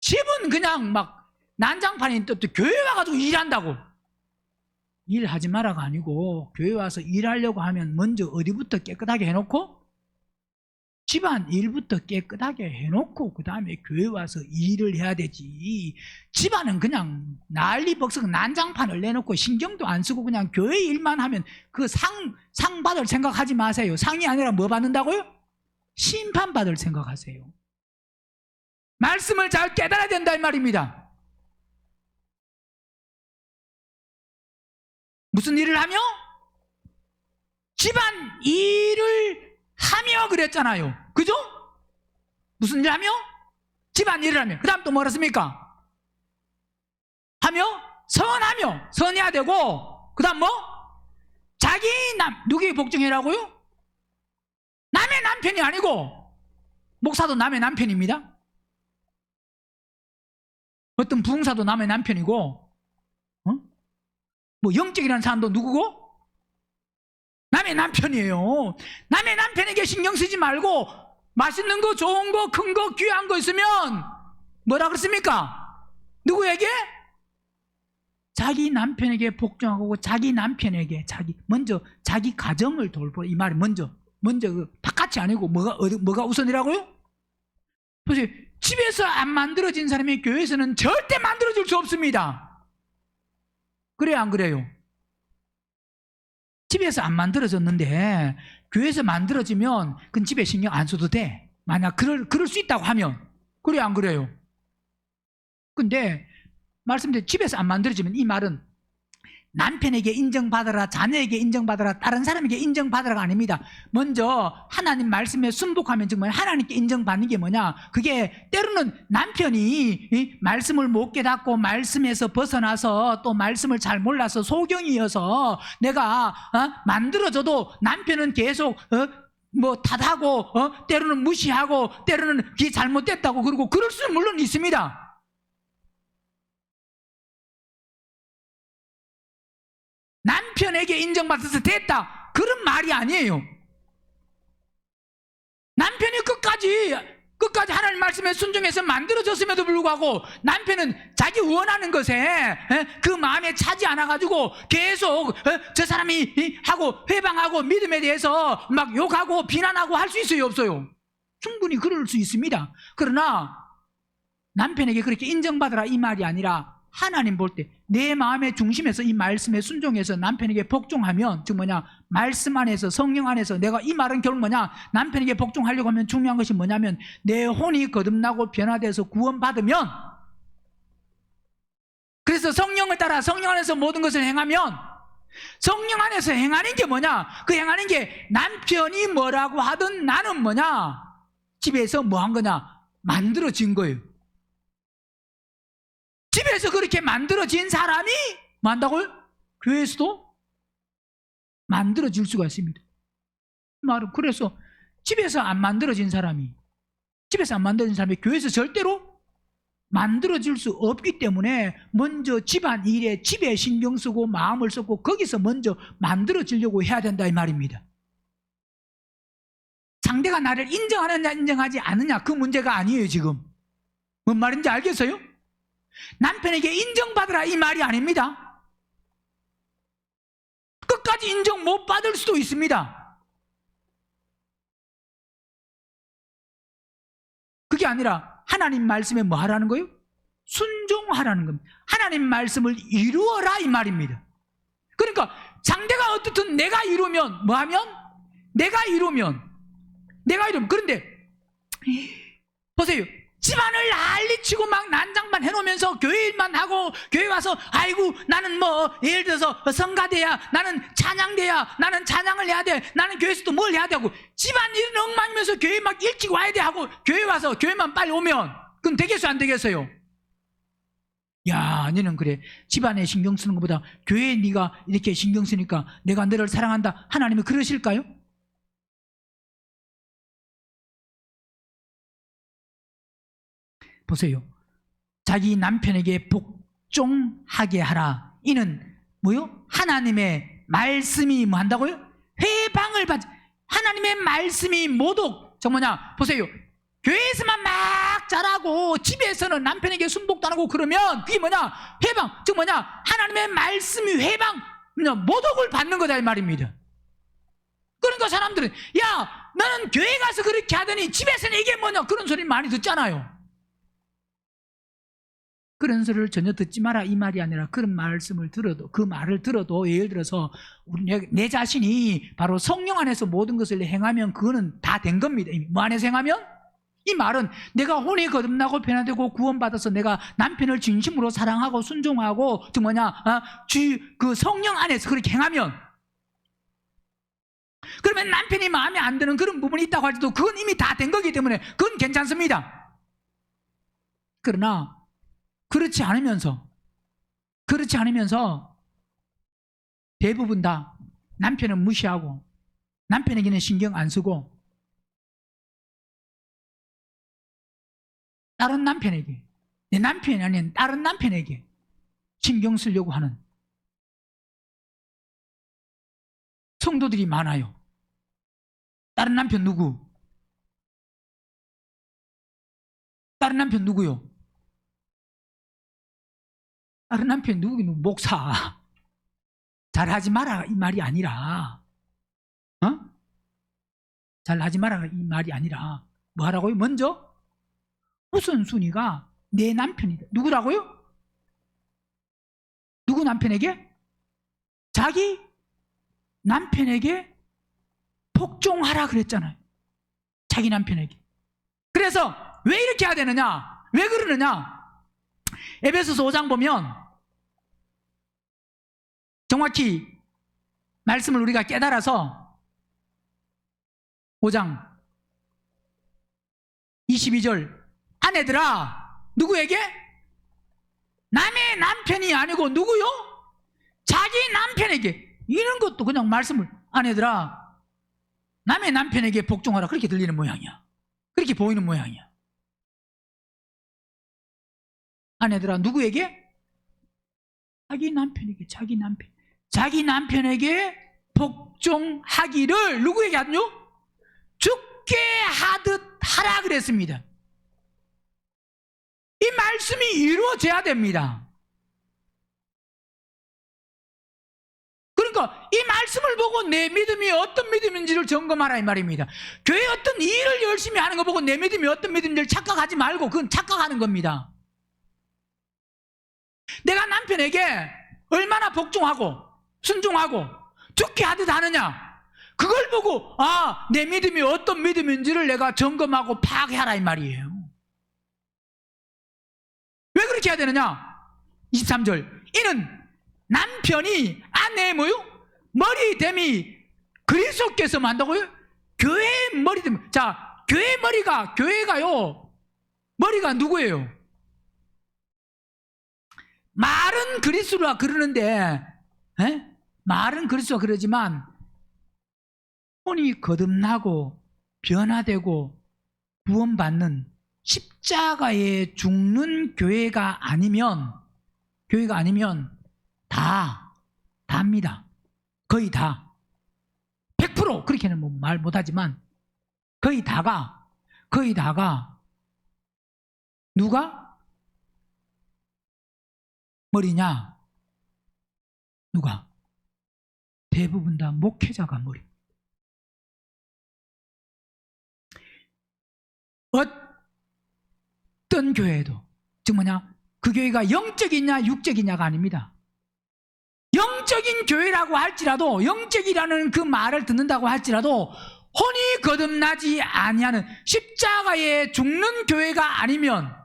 집은 그냥 막 난장판이 또 교회 와가지고 일한다고. 일하지 마라가 아니고 교회 와서 일하려고 하면 먼저 어디부터 깨끗하게 해놓고 집안 일부터 깨끗하게 해놓고 그 다음에 교회 와서 일을 해야 되지. 집안은 그냥 난리벅석 난장판을 내놓고 신경도 안 쓰고 그냥 교회 일만 하면 그 상 받을 생각하지 마세요. 상이 아니라 뭐 받는다고요? 심판 받을 생각하세요. 말씀을 잘 깨달아야 된다 이 말입니다. 무슨 일을 하며? 집안 일을 하며 그랬잖아요. 그죠? 무슨 일 하며? 집안 일을 하며. 그 다음 또 뭐라 했습니까? 하며 선하며. 선해야 되고 그 다음 뭐? 자기 누구에게 복종해라고요? 남의 남편이 아니고. 목사도 남의 남편입니다. 어떤 부흥사도 남의 남편이고 뭐 영적이라는 사람도 누구고? 남의 남편이에요. 남의 남편에게 신경 쓰지 말고 맛있는 거, 좋은 거, 큰 거, 귀한 거 있으면 뭐라 그랬습니까? 누구에게? 자기 남편에게 복종하고 자기 남편에게 먼저 자기 가정을 돌보라. 이 말이 먼저 그 바깥이 아니고 뭐가 우선이라고요? 보세요. 집에서 안 만들어진 사람이 교회에서는 절대 만들어질 수 없습니다. 그래요, 안 그래요? 집에서 안 만들어졌는데 교회에서 만들어지면 그건 집에 신경 안 써도 돼. 만약 그럴 수 있다고 하면. 그래요, 안 그래요? 근데 말씀드린 집에서 안 만들어지면 이 말은 남편에게 인정받아라, 자녀에게 인정받아라, 다른 사람에게 인정받아라가 아닙니다. 먼저 하나님 말씀에 순복하면 정말 하나님께 인정받는 게 뭐냐? 그게 때로는 남편이 말씀을 못 깨닫고 말씀에서 벗어나서 또 말씀을 잘 몰라서 소경이어서 내가 만들어져도 남편은 계속 뭐 탓하고 때로는 무시하고 때로는 그게 잘못됐다고 그러고 그럴 수는 물론 있습니다. 남편에게 인정받아서 됐다 그런 말이 아니에요. 남편이 끝까지 하나님 말씀에 순종해서 만들어졌음에도 불구하고 남편은 자기 원하는 것에 그 마음에 차지 않아가지고 계속 저 사람이 하고 회방하고 믿음에 대해서 막 욕하고 비난하고 할 수 있어요, 없어요? 충분히 그럴 수 있습니다. 그러나 남편에게 그렇게 인정받으라 이 말이 아니라 하나님 볼 때 내 마음의 중심에서 이 말씀에 순종해서 남편에게 복종하면, 즉 뭐냐, 말씀 안에서 성령 안에서 내가 이 말은 결국 뭐냐, 남편에게 복종하려고 하면 중요한 것이 뭐냐면 내 혼이 거듭나고 변화돼서 구원받으면, 그래서 성령을 따라 성령 안에서 모든 것을 행하면, 성령 안에서 행하는 게 뭐냐, 그 행하는 게 남편이 뭐라고 하든 나는 뭐냐, 집에서 뭐 한 거냐, 만들어진 거예요. 집에서 그렇게 만들어진 사람이 뭐 한다고요? 교회에서도 만들어질 수가 있습니다. 말은 그래서 집에서 안 만들어진 사람이 교회에서 절대로 만들어질 수 없기 때문에 먼저 집안 일에 집에 신경 쓰고 마음을 쓰고 거기서 먼저 만들어지려고 해야 된다 이 말입니다. 상대가 나를 인정하느냐 인정하지 않느냐 그 문제가 아니에요. 지금 뭔 말인지 알겠어요? 남편에게 인정받으라 이 말이 아닙니다. 끝까지 인정 못 받을 수도 있습니다. 그게 아니라 하나님 말씀에 뭐 하라는 거예요? 순종하라는 겁니다. 하나님 말씀을 이루어라 이 말입니다. 그러니까 상대가 어떻든 내가 이루면 뭐하면? 내가 이루면 그런데 보세요. 집안을 난리치고 막 난장만 해놓으면서 교회 일만 하고 교회 와서 아이고 나는 뭐 예를 들어서 성가대야, 나는 찬양대야, 나는 찬양을 해야 돼, 나는 교회에서도 뭘 해야 되고 집안 일은 엉망이면서 교회 막 일찍 와야 돼 하고 교회 와서 교회만 빨리 오면 그럼 되겠어요 안 되겠어요? 야, 너는 그래 집안에 신경 쓰는 것보다 교회에 네가 이렇게 신경 쓰니까 내가 너를 사랑한다, 하나님이 그러실까요? 보세요. 자기 남편에게 복종하게 하라. 이는 뭐요? 하나님의 말씀이 뭐 한다고요? 회방을 받. 하나님의 말씀이 모독. 저 뭐냐? 보세요. 교회에서만 막 잘하고 집에서는 남편에게 순복도 안 하고 그러면 그게 뭐냐? 회방. 즉 뭐냐? 하나님의 말씀이 회방, 모독을 받는 거다 이 말입니다. 그러니까 사람들은 야, 나는 교회 가서 그렇게 하더니 집에서는 이게 뭐냐? 그런 소리 많이 듣잖아요. 그런 소리를 전혀 듣지 마라 이 말이 아니라 그런 말씀을 들어도, 그 말을 들어도 예를 들어서 내 자신이 바로 성령 안에서 모든 것을 행하면 그거는 다 된 겁니다. 뭐 안에서 행하면? 이 말은 내가 혼이 거듭나고 변화되고 구원받아서 내가 남편을 진심으로 사랑하고 순종하고 즉 뭐냐, 그 성령 안에서 그렇게 행하면, 그러면 남편이 마음에 안 드는 그런 부분이 있다고 할지도 그건 이미 다 된 거기 때문에 그건 괜찮습니다. 그러나 그렇지 않으면서 대부분 다 남편은 무시하고 남편에게는 신경 안 쓰고 다른 남편에게, 내 남편이 아닌 다른 남편에게 신경 쓰려고 하는 성도들이 많아요. 다른 남편 누구? 다른 남편 누구요? 다른 남편 누구는 목사. 잘하지 마라 이 말이 아니라, 잘하지 마라 이 말이 아니라 뭐 하라고요? 먼저 우선순위가 내 남편이다. 누구라고요? 누구 남편에게? 자기 남편에게 복종하라 그랬잖아요. 자기 남편에게. 그래서 왜 이렇게 해야 되느냐? 왜 그러느냐? 에베소서 5장 보면 정확히 말씀을 우리가 깨달아서 5장 22절, 아내들아 누구에게? 남의 남편이 아니고 누구요? 자기 남편에게. 이런 것도 그냥 말씀을, 아내들아 남의 남편에게 복종하라, 그렇게 들리는 모양이야. 그렇게 보이는 모양이야. 아내들아 누구에게? 자기 남편에게. 자기 남편에게 복종하기를 누구에게 하든요? 죽게 하듯 하라 그랬습니다. 말씀이 이루어져야 됩니다. 그러니까 이 말씀을 보고 내 믿음이 어떤 믿음인지를 점검하라 이 말입니다. 교회 어떤 일을 열심히 하는 거 보고 내 믿음이 어떤 믿음인지를 착각하지 말고 그건 착각하는 겁니다. 내가 남편에게 얼마나 복종하고 순종하고 죽게 하듯 하느냐, 그걸 보고 내 믿음이 어떤 믿음인지를 내가 점검하고 파악해라 이 말이에요. 왜 그렇게 해야 되느냐? 23절, 이는 남편이 아내의 뭐요? 머리됨이 그리스도께서 만다고요? 교회의 머리됨. 자, 교회의 머리가, 교회가요, 머리가 누구예요? 말은 그리스도라 그러는데, 말은 그리스도라 그러지만 혼이 거듭나고 변화되고 구원받는 십자가에 죽는 교회가 아니면 다입니다. 거의 다. 100% 그렇게는 뭐 말 못하지만 거의 다가 누가 머리냐? 누가? 대부분 다 목회자가 머리. 어떤 교회도, 즉 뭐냐, 그 교회가 영적이냐 육적이냐가 아닙니다. 영적인 교회라고 할지라도, 영적이라는 그 말을 듣는다고 할지라도 혼이 거듭나지 아니하는 십자가에 죽는 교회가 아니면,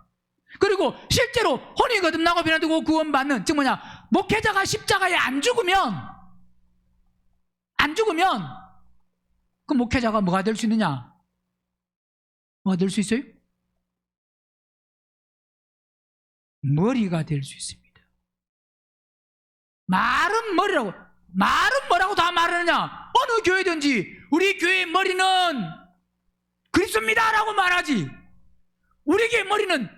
그리고 실제로 혼이 거듭나고 변화되고 구원받는, 즉 뭐냐, 목회자가 십자가에 안 죽으면 그 목회자가 뭐가 될 수 있느냐? 뭐가 될 수 있어요? 머리가 될 수 있습니다. 말은 뭐라고 다 말하느냐? 어느 교회든지 우리 교회의 머리는 그리스도입니다 라고 말하지, 우리 교회 머리는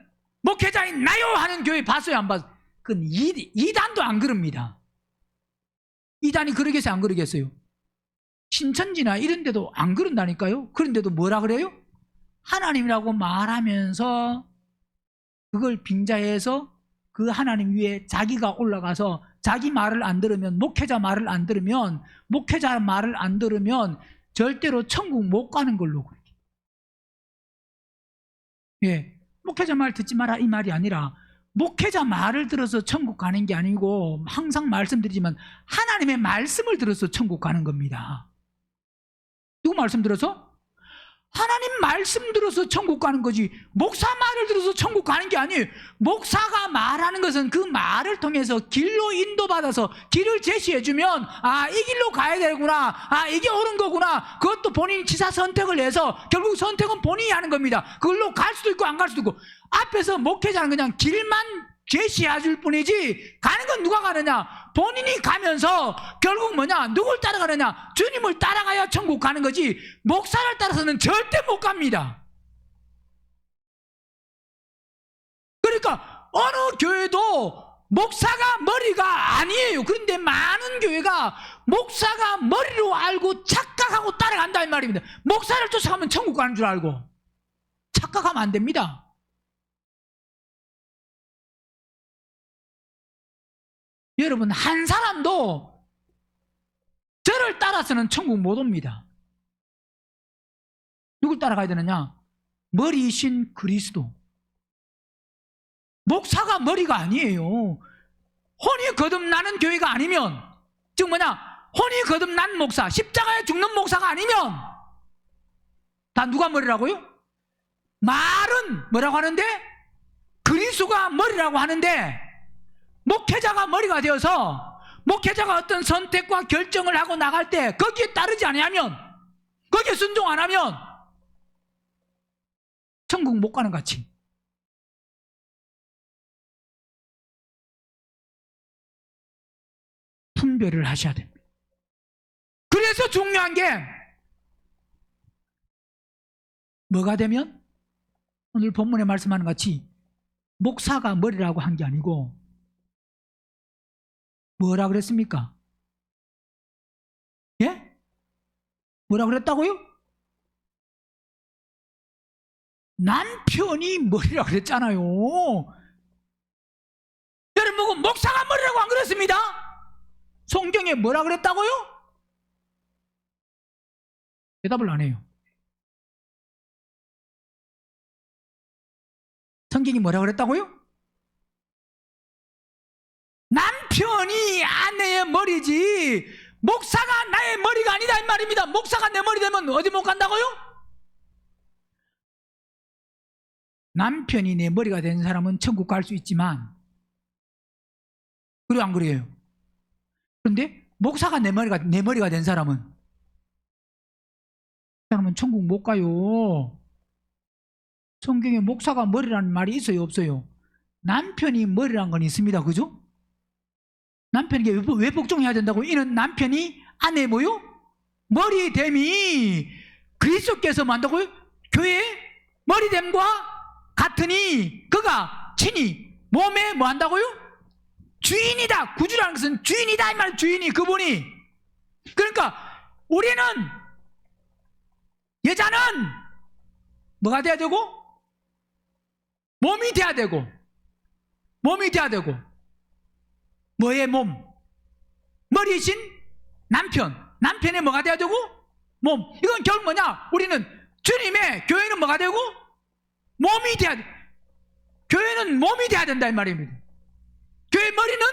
목회자인 나요 하는 교회 봤어요 안 봤어요? 그건 이단도 안 그럽니다. 이단이 그러겠어요 안 그러겠어요? 신천지나 이런 데도 안 그런다니까요. 그런데도 뭐라 그래요? 하나님이라고 말하면서 그걸 빙자해서 그 하나님 위에 자기가 올라가서 자기 말을 안 들으면, 목회자 말을 안 들으면 절대로 천국 못 가는 걸로 그렇게. 예, 목회자 말 듣지 마라 이 말이 아니라, 목회자 말을 들어서 천국 가는 게 아니고, 항상 말씀드리지만 하나님의 말씀을 들어서 천국 가는 겁니다. 누구 말씀 들어서? 하나님 말씀 들어서 천국 가는 거지, 목사 말을 들어서 천국 가는 게 아니에요. 목사가 말하는 것은 그 말을 통해서 길로 인도받아서 길을 제시해주면 이 길로 가야 되구나, 이게 옳은 거구나, 그것도 본인이 지사 선택을 해서 결국 선택은 본인이 하는 겁니다. 그걸로 갈 수도 있고 안 갈 수도 있고, 앞에서 목회자는 그냥 길만 제시해 줄 뿐이지 가는 건 누가 가느냐? 본인이 가면서 결국 뭐냐? 누굴 따라가느냐? 주님을 따라가야 천국 가는 거지, 목사를 따라서는 절대 못 갑니다. 그러니까 어느 교회도 목사가 머리가 아니에요. 그런데 많은 교회가 목사가 머리로 알고 착각하고 따라간다 이 말입니다. 목사를 쫓아가면 천국 가는 줄 알고 착각하면 안 됩니다. 여러분, 한 사람도 저를 따라서는 천국 못 옵니다. 누굴 따라가야 되느냐? 머리이신 그리스도. 목사가 머리가 아니에요. 혼이 거듭나는 교회가 아니면, 즉 뭐냐, 혼이 거듭난 목사, 십자가에 죽는 목사가 아니면 다 누가 머리라고요? 말은 뭐라고 하는데? 그리스도가 머리라고 하는데, 목회자가 머리가 되어서 목회자가 어떤 선택과 결정을 하고 나갈 때 거기에 따르지 않으면, 거기에 순종 안 하면 천국 못 가는 같이. 분별을 하셔야 됩니다. 그래서 중요한 게 뭐가 되면, 오늘 본문에 말씀하는 같이 목사가 머리라고 한 게 아니고 뭐라 그랬습니까? 예? 뭐라 그랬다고요? 남편이 머리라 그랬잖아요. 말씀 보고 목사가 머리라고 안 그랬습니다. 성경에 뭐라 그랬다고요? 대답을 안 해요. 성경이 뭐라 그랬다고요? 남편이 아내의 머리지 목사가 나의 머리가 아니다 이 말입니다. 목사가 내 머리 되면 어디 못 간다고요? 남편이 내 머리가 된 사람은 천국 갈 수 있지만 그래요 안 그래요? 그런데 목사가 내 머리가 된 사람은 천국 못 가요. 성경에 목사가 머리라는 말이 있어요 없어요? 남편이 머리라는 건 있습니다. 그죠? 남편에게 왜 복종해야 된다고? 이는 남편이 아내 뭐요? 머리됨이 그리스도께서 만다고요? 교회 머리됨과 같으니 그가 친히 몸에 뭐 한다고요? 주인이다. 구주라는 것은 주인이다 이 말. 주인이 그분이. 그러니까 우리는 여자는 뭐가 돼야 되고? 몸이 돼야 되고 뭐의 몸? 머리이신 남편의 뭐가 돼야 되고? 몸. 이건 결국 뭐냐? 우리는 주님의 교회는 뭐가 되고? 몸이 돼야 돼. 교회는 몸이 돼야 된다 이 말입니다. 교회 머리는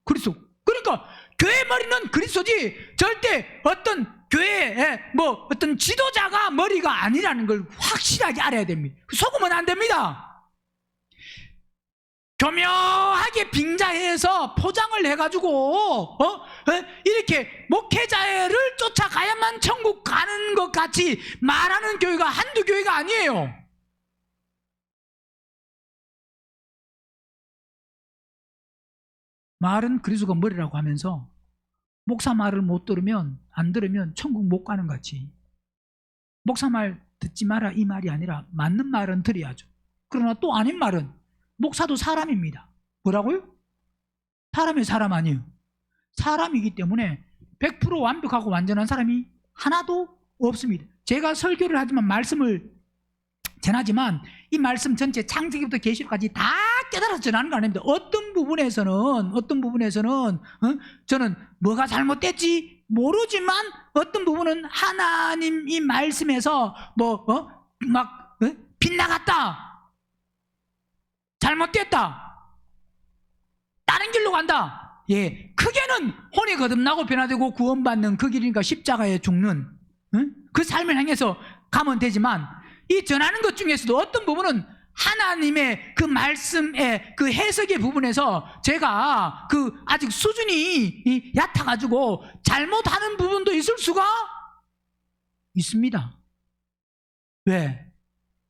그리스도. 그러니까 교회 머리는 그리스도지 절대 어떤 교회에 뭐 어떤 지도자가 머리가 아니라는 걸 확실하게 알아야 됩니다. 속으면 안 됩니다. 교묘하게 빙자해서 포장을 해가지고 이렇게 목회자를 쫓아가야만 천국 가는 것 같이 말하는 교회가 한두 교회가 아니에요. 말은 그리스도가 머리라고 하면서 목사 말을 못 들으면 안 들으면 천국 못 가는 것 같이. 목사 말 듣지 마라 이 말이 아니라 맞는 말은 들어야죠. 그러나 또 아닌 말은 목사도 사람입니다. 뭐라고요? 사람이 사람 아니에요. 사람이기 때문에 100% 완벽하고 완전한 사람이 하나도 없습니다. 제가 설교를 하지만 말씀을 전하지만 이 말씀 전체 창세기부터 계시록까지 다 깨달아서 전하는 거 아닙니다. 어떤 부분에서는 저는 뭐가 잘못됐지 모르지만 어떤 부분은 하나님 이 말씀에서 빗나갔다, 잘못됐다, 다른 길로 간다. 예, 크게는 혼이 거듭나고 변화되고 구원받는 그 길이니까 십자가에 죽는 그 삶을 향해서 가면 되지만 이 전하는 것 중에서도 어떤 부분은 하나님의 그 말씀의 그 해석의 부분에서 제가 그 아직 수준이 얕아가지고 잘못하는 부분도 있을 수가 있습니다. 왜?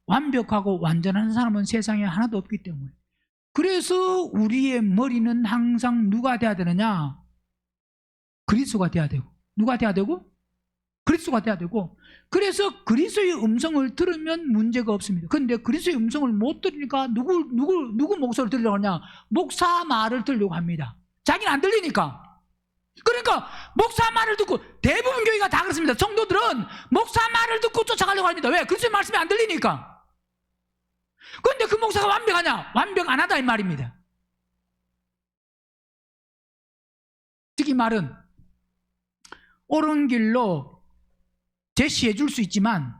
완벽하고 완전한 사람은 세상에 하나도 없기 때문에. 그래서 우리의 머리는 항상 누가 돼야 되느냐? 그리스도가 돼야 되고. 누가 돼야 되고? 그리스도가 돼야 되고. 그래서 그리스도의 음성을 들으면 문제가 없습니다. 그런데 그리스도의 음성을 못 들으니까 누구 목소리를 들으려고 하냐? 목사 말을 들으려고 합니다. 자기는 안 들리니까. 그러니까 목사 말을 듣고, 대부분 교회가 다 그렇습니다. 성도들은 목사 말을 듣고 쫓아가려고 합니다. 왜? 그리스도의 말씀이 안 들리니까. 그런데 그 목사가 완벽하냐? 완벽 안 하다 이 말입니다. 즉 이 말은 옳은 길로 제시해 줄 수 있지만,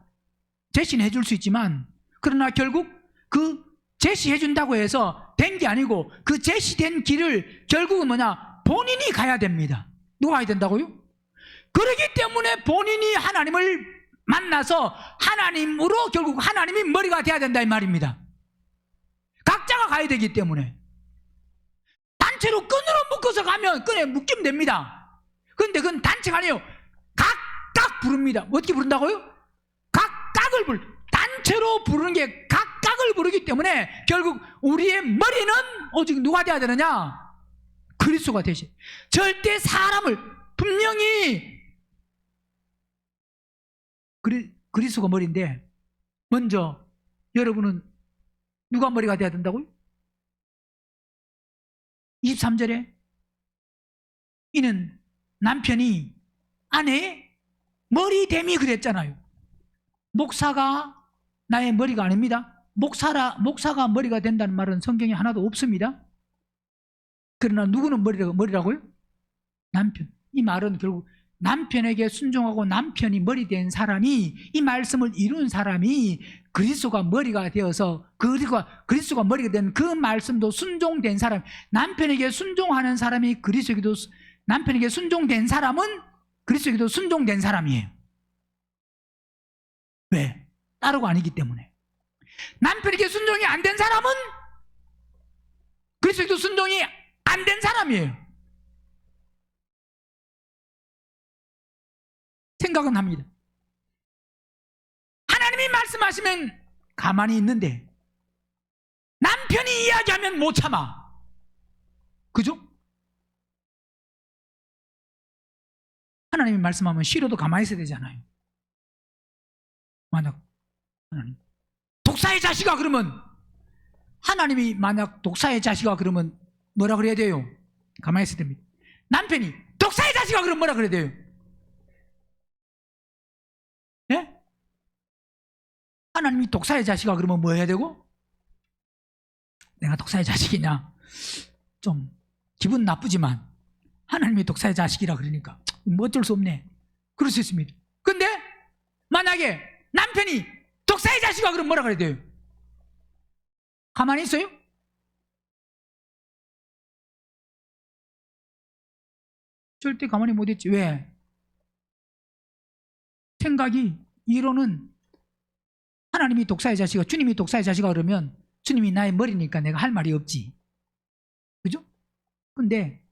제시는 해줄 수 있지만, 그러나 결국 그 제시해 준다고 해서 된 게 아니고 그 제시된 길을 결국은 뭐냐? 본인이 가야 됩니다. 누가 가야 된다고요? 그렇기 때문에 본인이 하나님을 만나서 하나님으로 결국 하나님이 머리가 돼야 된다 이 말입니다. 각자가 가야 되기 때문에. 단체로 끈으로 묶어서 가면 끈에 묶이면 됩니다. 그런데 그건 단체가 아니에요. 각각 부릅니다. 어떻게 부른다고요? 각각을 단체로 부르는 게 각각을 부르기 때문에 결국 우리의 머리는 오직 누가 돼야 되느냐? 그리스도가 되시. 절대 사람을 분명히 그리스도가 머리인데 먼저 여러분은 누가 머리가 돼야 된다고요? 23절에 이는 남편이 아내의 머리됨이 그랬잖아요. 목사가 나의 머리가 아닙니다. 목사가 머리가 된다는 말은 성경에 하나도 없습니다. 그러나 누구는 머리라고요? 남편. 이 말은 결국 남편에게 순종하고 남편이 머리 된 사람이, 이 말씀을 이룬 사람이 그리스도가 머리가 되어서 그리스도가 머리가 된 그 말씀도 순종된 사람, 남편에게 순종하는 사람이 그리스도에게도, 남편에게 순종된 사람은 그리스도에게도 순종된 사람이에요. 왜? 따로가 아니기 때문에. 남편에게 순종이 안 된 사람은 그리스도에게도 순종이 안 된 사람이에요. 생각은 합니다. 하나님이 말씀하시면 가만히 있는데 남편이 이야기하면 못 참아. 그죠? 하나님이 말씀하면 싫어도 가만히 있어야 되잖아요. 만약 하나님 독사의 자식아 그러면, 하나님이 만약 독사의 자식아 그러면 뭐라 그래야 돼요? 가만히 있어야 됩니다. 남편이 독사의 자식아 그러면 뭐라 그래야 돼요? 예? 하나님이 독사의 자식아 그러면 뭐 해야 되고? 내가 독사의 자식이냐? 좀 기분 나쁘지만 하나님이 독사의 자식이라 그러니까 뭐 어쩔 수 없네. 그럴 수 있습니다. 근데 만약에 남편이 독사의 자식아 그러면 뭐라 그래야 돼요? 가만히 있어요? 절대 가만히 못 있지. 왜? 생각이, 이론은 하나님이 독사의 자식아, 주님이 독사의 자식아 그러면 주님이 나의 머리니까 내가 할 말이 없지. 그죠? 근데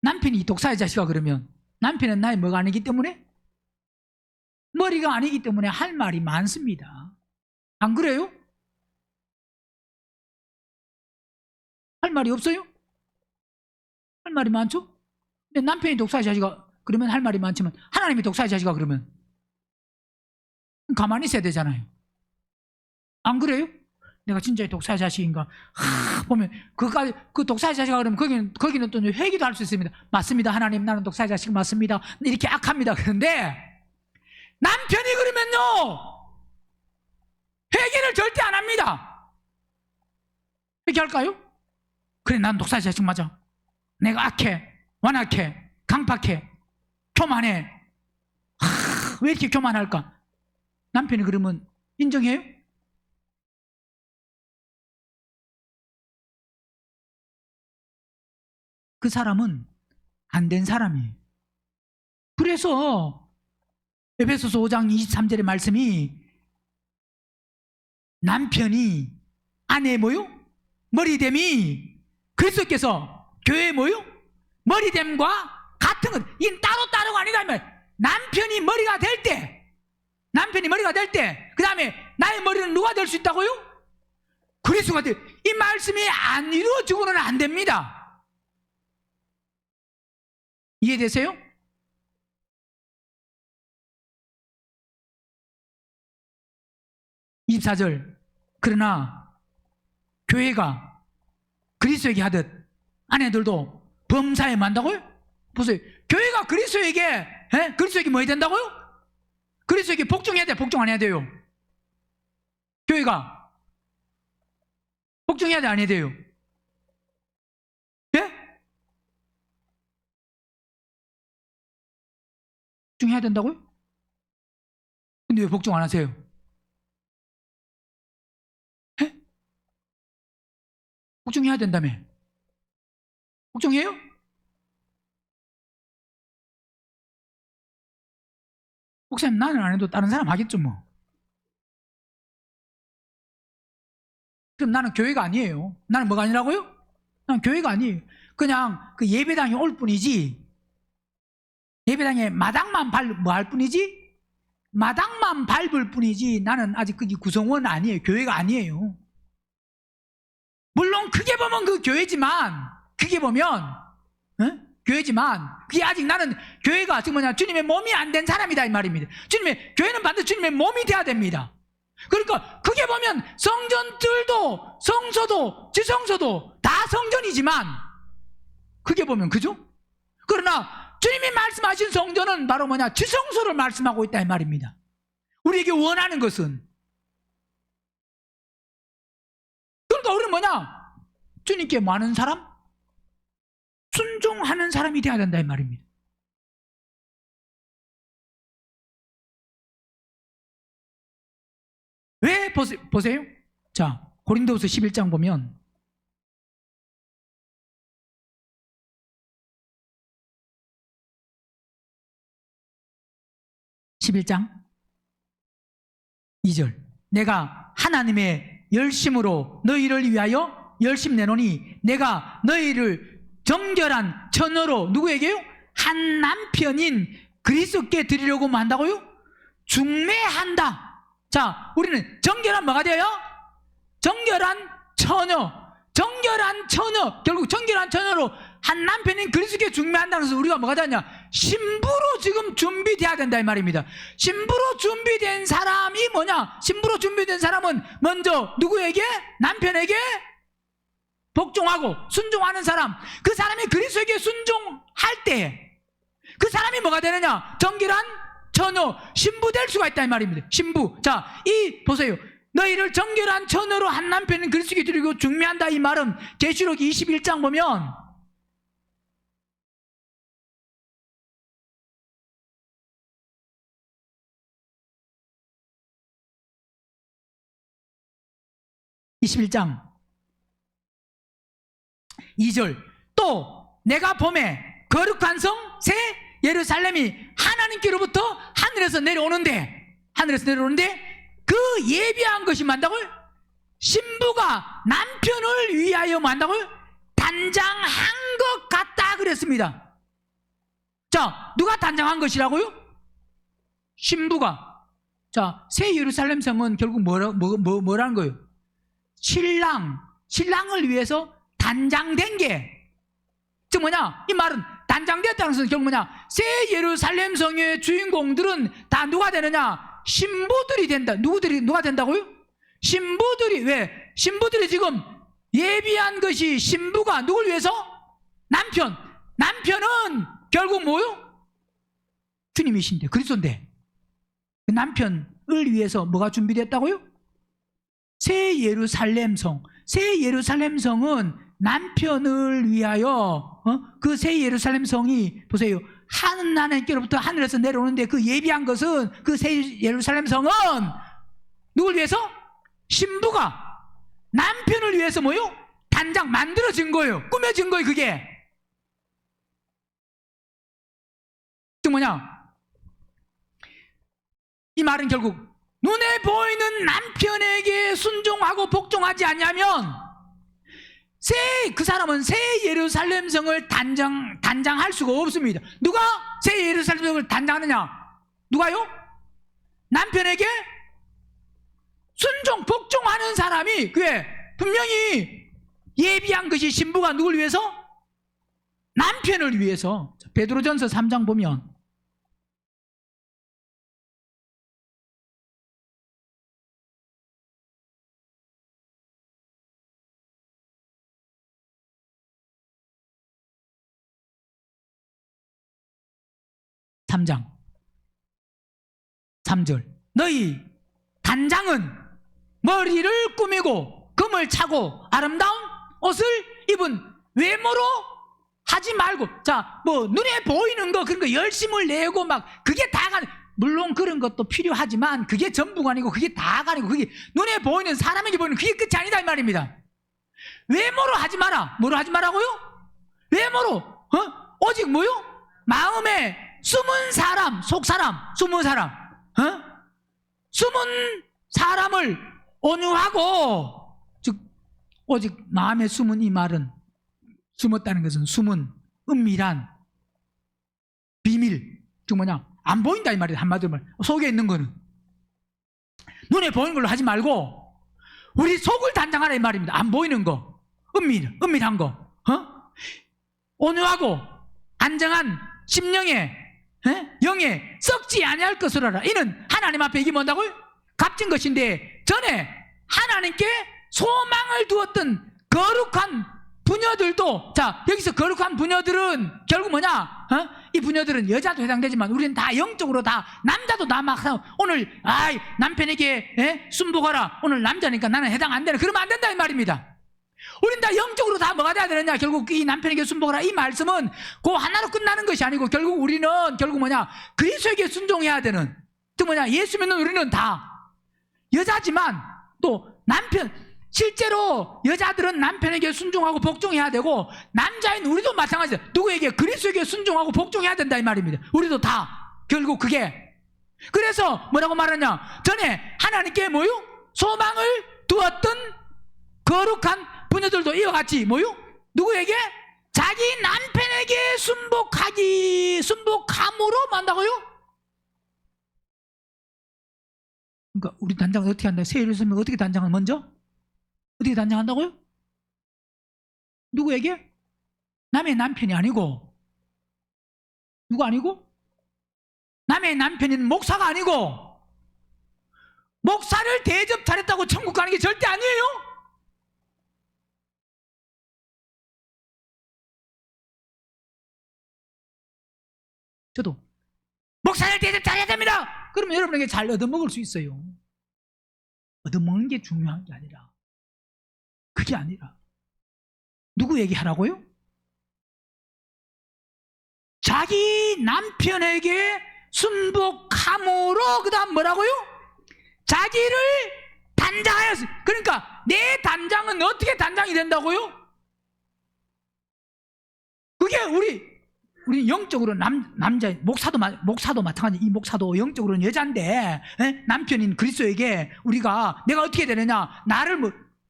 남편이 독사의 자식아 그러면 남편은 나의 뭐가 아니기 때문에, 머리가 아니기 때문에 할 말이 많습니다. 안 그래요? 할 말이 없어요? 할 말이 많죠? 근데 남편이 독사의 자식아 그러면 할 말이 많지만 하나님이 독사의 자식아 그러면 가만히 있어야 되잖아요. 안 그래요? 내가 진짜 독사의 자식인가? 보면 그 독사의 자식아 그러면 거기는 또 회개도 할 수 있습니다. 맞습니다. 하나님, 나는 독사의 자식 맞습니다. 이렇게 악합니다. 그런데 남편이 그러면요, 회개를 절대 안 합니다. 회개할까요? 그래, 난 독사의 자식 맞아. 내가 악해, 완악해, 강팍해, 교만해. 왜 이렇게 교만할까? 남편이 그러면 인정해요? 그 사람은 안 된 사람이에요. 그래서 에베소서 5장 23절의 말씀이 남편이 아내의 뭐요? 머리됨이 그리스도께서 교회의 뭐요? 머리됨과 같은 것. 이건 따로따로가 아니다. 남편이 머리가 될 때, 그 다음에 나의 머리는 누가 될 수 있다고요? 그리스도가 될. 이 말씀이 안 이루어지고는 안 됩니다. 이해되세요? (24절) 그러나 교회가 그리스도에게 하듯 아내들도 범사에 만다고요? 보세요. 교회가 그리스도에게 뭐 해야 된다고요? 그리스도에게 복종해야 돼? 복종 안 해야 돼요? 교회가 복종해야 돼? 안 해야 돼요? 예? 복종해야 된다고요? 근데 왜 복종 안 하세요? 예? 복종해야 된다며. 복종해요? 목사님, 나는 안 해도 다른 사람 하겠죠 뭐. 그럼 나는 교회가 아니에요. 나는 뭐가 아니라고요? 난 교회가 아니에요. 그냥 그 예배당에 올 뿐이지, 예배당에 마당만 뭐 할 뿐이지, 마당만 밟을 뿐이지, 나는 아직 그게 구성원 아니에요. 교회가 아니에요. 물론 크게 보면 그 교회지만, 크게 보면 교회지만 그게 아직 나는 교회가 지금 뭐냐, 주님의 몸이 안 된 사람이다 이 말입니다. 교회는 반드시 주님의 몸이 돼야 됩니다. 그러니까 크게 보면 성전들도, 성소도, 지성소도 다 성전이지만, 크게 보면, 그죠? 그러나 주님이 말씀하신 성전은 바로 뭐냐, 지성소를 말씀하고 있다 이 말입니다. 우리에게 원하는 것은, 그러니까 우리는 뭐냐, 주님께 뭐 하는 사람? 순종하는 사람이 돼야 된다 이 말입니다. 왜 보세요. 자, 고린도후서 11장 보면 11장 2절 내가 하나님의 열심으로 너희를 위하여 열심 내노니 내가 너희를 정결한 처녀로 누구에게요? 한 남편인 그리스도께 드리려고 한다고요? 중매한다. 자, 우리는 정결한 뭐가 돼요? 정결한 처녀. 정결한 처녀. 결국 정결한 처녀로 한 남편인 그리스도께 중매한다는 것은 우리가 뭐가 되냐? 신부로 지금 준비돼야 된다 이 말입니다. 신부로 준비된 사람이 뭐냐? 신부로 준비된 사람은 먼저 누구에게? 남편에게 복종하고 순종하는 사람. 그 사람이 그리스도에게 순종할 때 그 사람이 뭐가 되느냐? 정결한 처녀, 신부 될 수가 있다 이 말입니다. 신부. 자, 보세요. 너희를 정결한 처녀로 한 남편인 그리스도께 드리고 중매한다 이 말은 계시록 21장 보면 (21장) 2절 또 내가 봄에 거룩한 성 새 예루살렘이 하나님께로부터 하늘에서 내려오는데 그 예비한 것이 만다고요? 신부가 남편을 위하여 만다고요? 단장한 것 같다 그랬습니다. 자, 누가 단장한 것이라고요? 신부가. 자, 새 예루살렘 성은 결국 뭐라는 거예요? 신랑을 위해서 단장된 게, 즉 뭐냐? 이 말은 단장됐다는 것은 결국 뭐냐? 새 예루살렘 성의 주인공들은 다 누가 되느냐? 신부들이 된다. 누가 된다고요? 신부들이. 왜? 신부들이 지금 예비한 것이 신부가 누굴 위해서? 남편은 결국 뭐요? 주님이신데, 그리스도인데 그 남편을 위해서 뭐가 준비됐다고요? 새 예루살렘 성. 새 예루살렘 성은 남편을 위하여 그 새 예루살렘 성이 보세요. 하나님께로부터 하늘에서 내려오는데 그 예비한 것은 그 새 예루살렘 성은 누굴 위해서? 신부가 남편을 위해서 뭐요? 단장 만들어진 거예요. 꾸며진 거예요. 그게 즉 뭐냐? 이 말은 결국 눈에 보이는 남편에게 순종하고 복종하지 않냐면 그 사람은 새 예루살렘 성을 단장할 수가 없습니다. 누가 새 예루살렘 성을 단장하느냐? 누가요? 남편에게 순종, 복종하는 사람이. 그게 분명히 예비한 것이 신부가 누굴 위해서? 남편을 위해서. 베드로전서 3장 보면 (3장) 3절 너희 단장은 머리를 꾸미고 금을 차고 아름다운 옷을 입은 외모로 하지 말고. 자, 뭐 눈에 보이는 거 그런 거 열심을 내고 막 그게 다가, 물론 그런 것도 필요하지만 그게 전부가 아니고 그게 다가 아니고 그게 눈에 보이는, 사람에게 보이는 그게 끝이 아니다 이 말입니다. 외모로 하지 마라. 뭐로 하지 마라고요? 외모로. 오직 뭐요? 마음에 숨은 사람, 속사람, 숨은 사람, 숨은 사람을 온유하고, 즉 오직 마음에 숨은, 이 말은 숨었다는 것은 숨은 은밀한 비밀, 즉 뭐냐? 안 보인다 이 말이야. 한마디로 말, 속에 있는 거는 눈에 보이는 걸로 하지 말고 우리 속을 단장하라 이 말입니다. 안 보이는 거, 은밀한 거, 온유하고 안정한 심령에 영에 썩지 아니할 것으로 하라. 이는 하나님 앞에 이게 뭔다고요? 값진 것인데 전에 하나님께 소망을 두었던 거룩한 부녀들도, 자, 여기서 거룩한 부녀들은 결국 뭐냐? 이 부녀들은 여자도 해당되지만 우리는 다 영적으로 다, 남자도 다 막 오늘 남편에게 순복하라, 오늘 남자니까 나는 해당 안 되는, 그러면 안 된다 이 말입니다. 우린 다 영적으로 다 뭐가 돼야 되느냐? 결국 이 남편에게 순복하라 이 말씀은 그 하나로 끝나는 것이 아니고 결국 우리는 결국 뭐냐? 그리스도에게 순종해야 되는, 즉 뭐냐? 예수 믿는 우리는 다 여자지만 또 남편, 실제로 여자들은 남편에게 순종하고 복종해야 되고 남자인 우리도 마찬가지예요. 누구에게? 그리스도에게 순종하고 복종해야 된다 이 말입니다. 우리도 다 결국 그게. 그래서 뭐라고 말하냐? 전에 하나님께 뭐요? 소망을 두었던 거룩한 부녀들도 이와 같이 뭐요? 누구에게? 자기 남편에게 순복함으로 만다고요? 그러니까 우리 단장은 어떻게 한다? 새 예루살렘을 어떻게 단장을 먼저? 어떻게 단장한다고요? 누구에게? 남의 남편이 아니고, 누구 아니고? 남의 남편인 목사가 아니고, 목사를 대접 잘했다고 천국 가는 게 절대 아니에요. 저도 목사를 대접 잘해야 됩니다. 그러면 여러분에게 잘 얻어먹을 수 있어요. 얻어먹는 게 중요한 게 아니라, 그게 아니라 누구 얘기하라고요? 자기 남편에게 순복함으로 그 다음 뭐라고요? 자기를 단장하였어. 그러니까 내 단장은 어떻게 단장이 된다고요? 그게 우리 영적으로 남자 목사도 마찬가지. 이 목사도 영적으로는 여자인데 남편인 그리스도에게 우리가 내가 어떻게 되느냐? 나를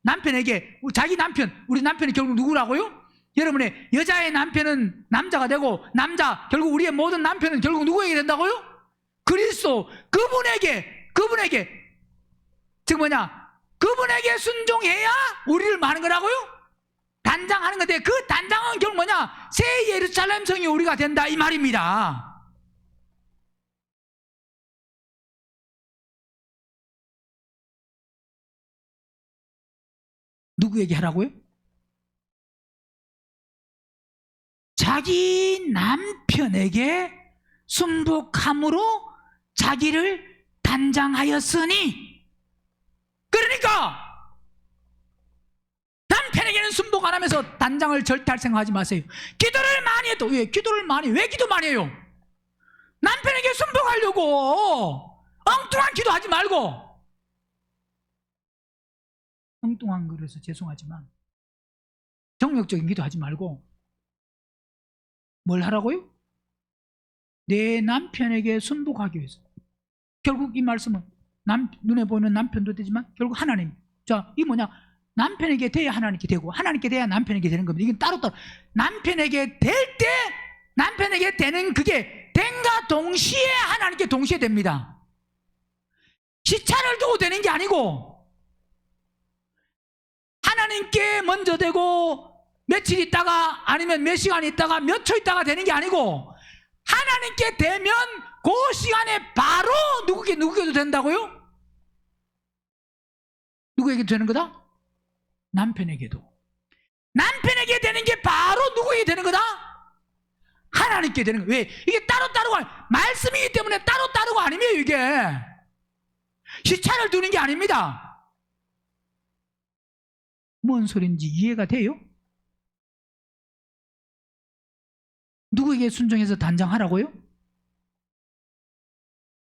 남편에게 자기 남편, 우리 남편이 결국 누구라고요? 여러분의 여자의 남편은 남자가 되고 결국 우리의 모든 남편은 결국 누구에게 된다고요? 그리스도. 그분에게 즉 뭐냐? 그분에게 순종해야 우리를 뭐 하는 거라고요? 단장하는 건데 그 단장은 결국 뭐냐? 새 예루살렘 성이 우리가 된다 이 말입니다. 누구에게 하라고요? 자기 남편에게 순복함으로 자기를 단장하였으니. 그러니까 남편에게는 순복 안 하면서 단장을 절대 할 생각하지 마세요. 기도를 많이 해도 왜 기도 많이 해요? 남편에게 순복하려고 엉뚱한 기도하지 말고. 엉뚱한 거라서 죄송하지만 정욕적인 기도하지 말고 뭘 하라고요? 내 남편에게 순복하기 위해서. 결국 이 말씀은 눈에 보이는 남편도 되지만 결국 하나님. 자, 이 뭐냐? 남편에게 돼야 하나님께 되고 하나님께 돼야 남편에게 되는 겁니다. 이건 따로따로. 남편에게 될 때 남편에게 되는 그게 됨과 동시에 하나님께 동시에 됩니다. 시차를 두고 되는 게 아니고 하나님께 먼저 되고 며칠 있다가 아니면 몇 시간 있다가 몇 초 있다가 되는 게 아니고 하나님께 되면 그 시간에 바로 누구에게도 된다고요? 누구에게 되는 거다? 남편에게도. 남편에게 되는 게 바로 누구에게 되는 거다? 하나님께 되는 거예요. 왜? 이게 따로따로가 말씀이기 때문에 따로따로가 아니에요. 이게 시차를 두는 게 아닙니다. 뭔 소린지 이해가 돼요? 누구에게 순종해서 단장하라고요?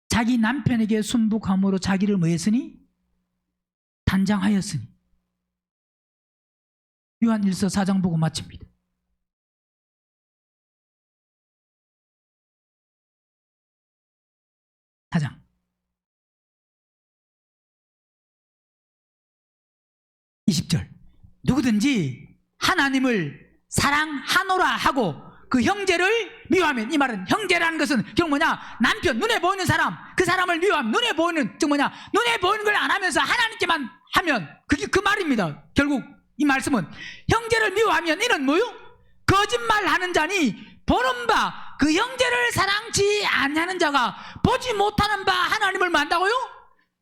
자기 남편에게 순복함으로 자기를 뭐 했으니? 단장하였으니. 요한 1서 4장 보고 마칩니다. 4장. 누구든지 하나님을 사랑하노라 하고 그 형제를 미워하면, 이 말은 형제라는 것은 결국 뭐냐? 남편, 눈에 보이는 사람, 그 사람을 미워하면 눈에 보이는, 즉 뭐냐? 눈에 보이는 걸 안 하면서 하나님께만 하면 그게 그 말입니다. 결국 이 말씀은 형제를 미워하면 이는 뭐요? 거짓말하는 자니 보는 바 그 형제를 사랑치 아니하는 자가 보지 못하는 바 하나님을 만다고요?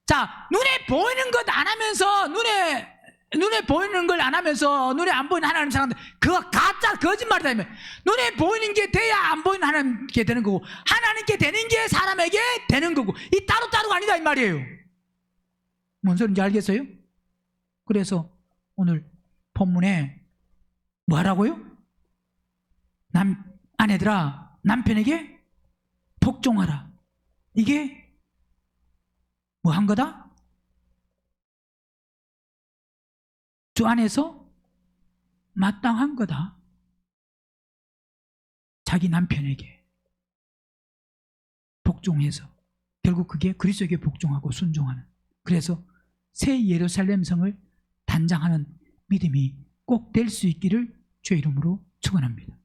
자, 눈에 보이는 것 안 하면서 눈에 보이는 걸 안 하면서 눈에 안 보이는 하나님 사랑한다. 그거 가짜 거짓말이다. 눈에 보이는 게 돼야 안 보이는 하나님께 되는 거고 하나님께 되는 게 사람에게 되는 거고 이 따로따로가 아니다 이 말이에요. 뭔 소리인지 알겠어요? 그래서 오늘 본문에 뭐 하라고요? 아내들아 남편에게 복종하라. 이게 뭐 한 거다? 주 안에서 마땅한 거다. 자기 남편에게 복종해서 결국 그게 그리스도에게 복종하고 순종하는, 그래서 새 예루살렘 성을 단장하는 믿음이 꼭 될 수 있기를 주의 이름으로 축원합니다.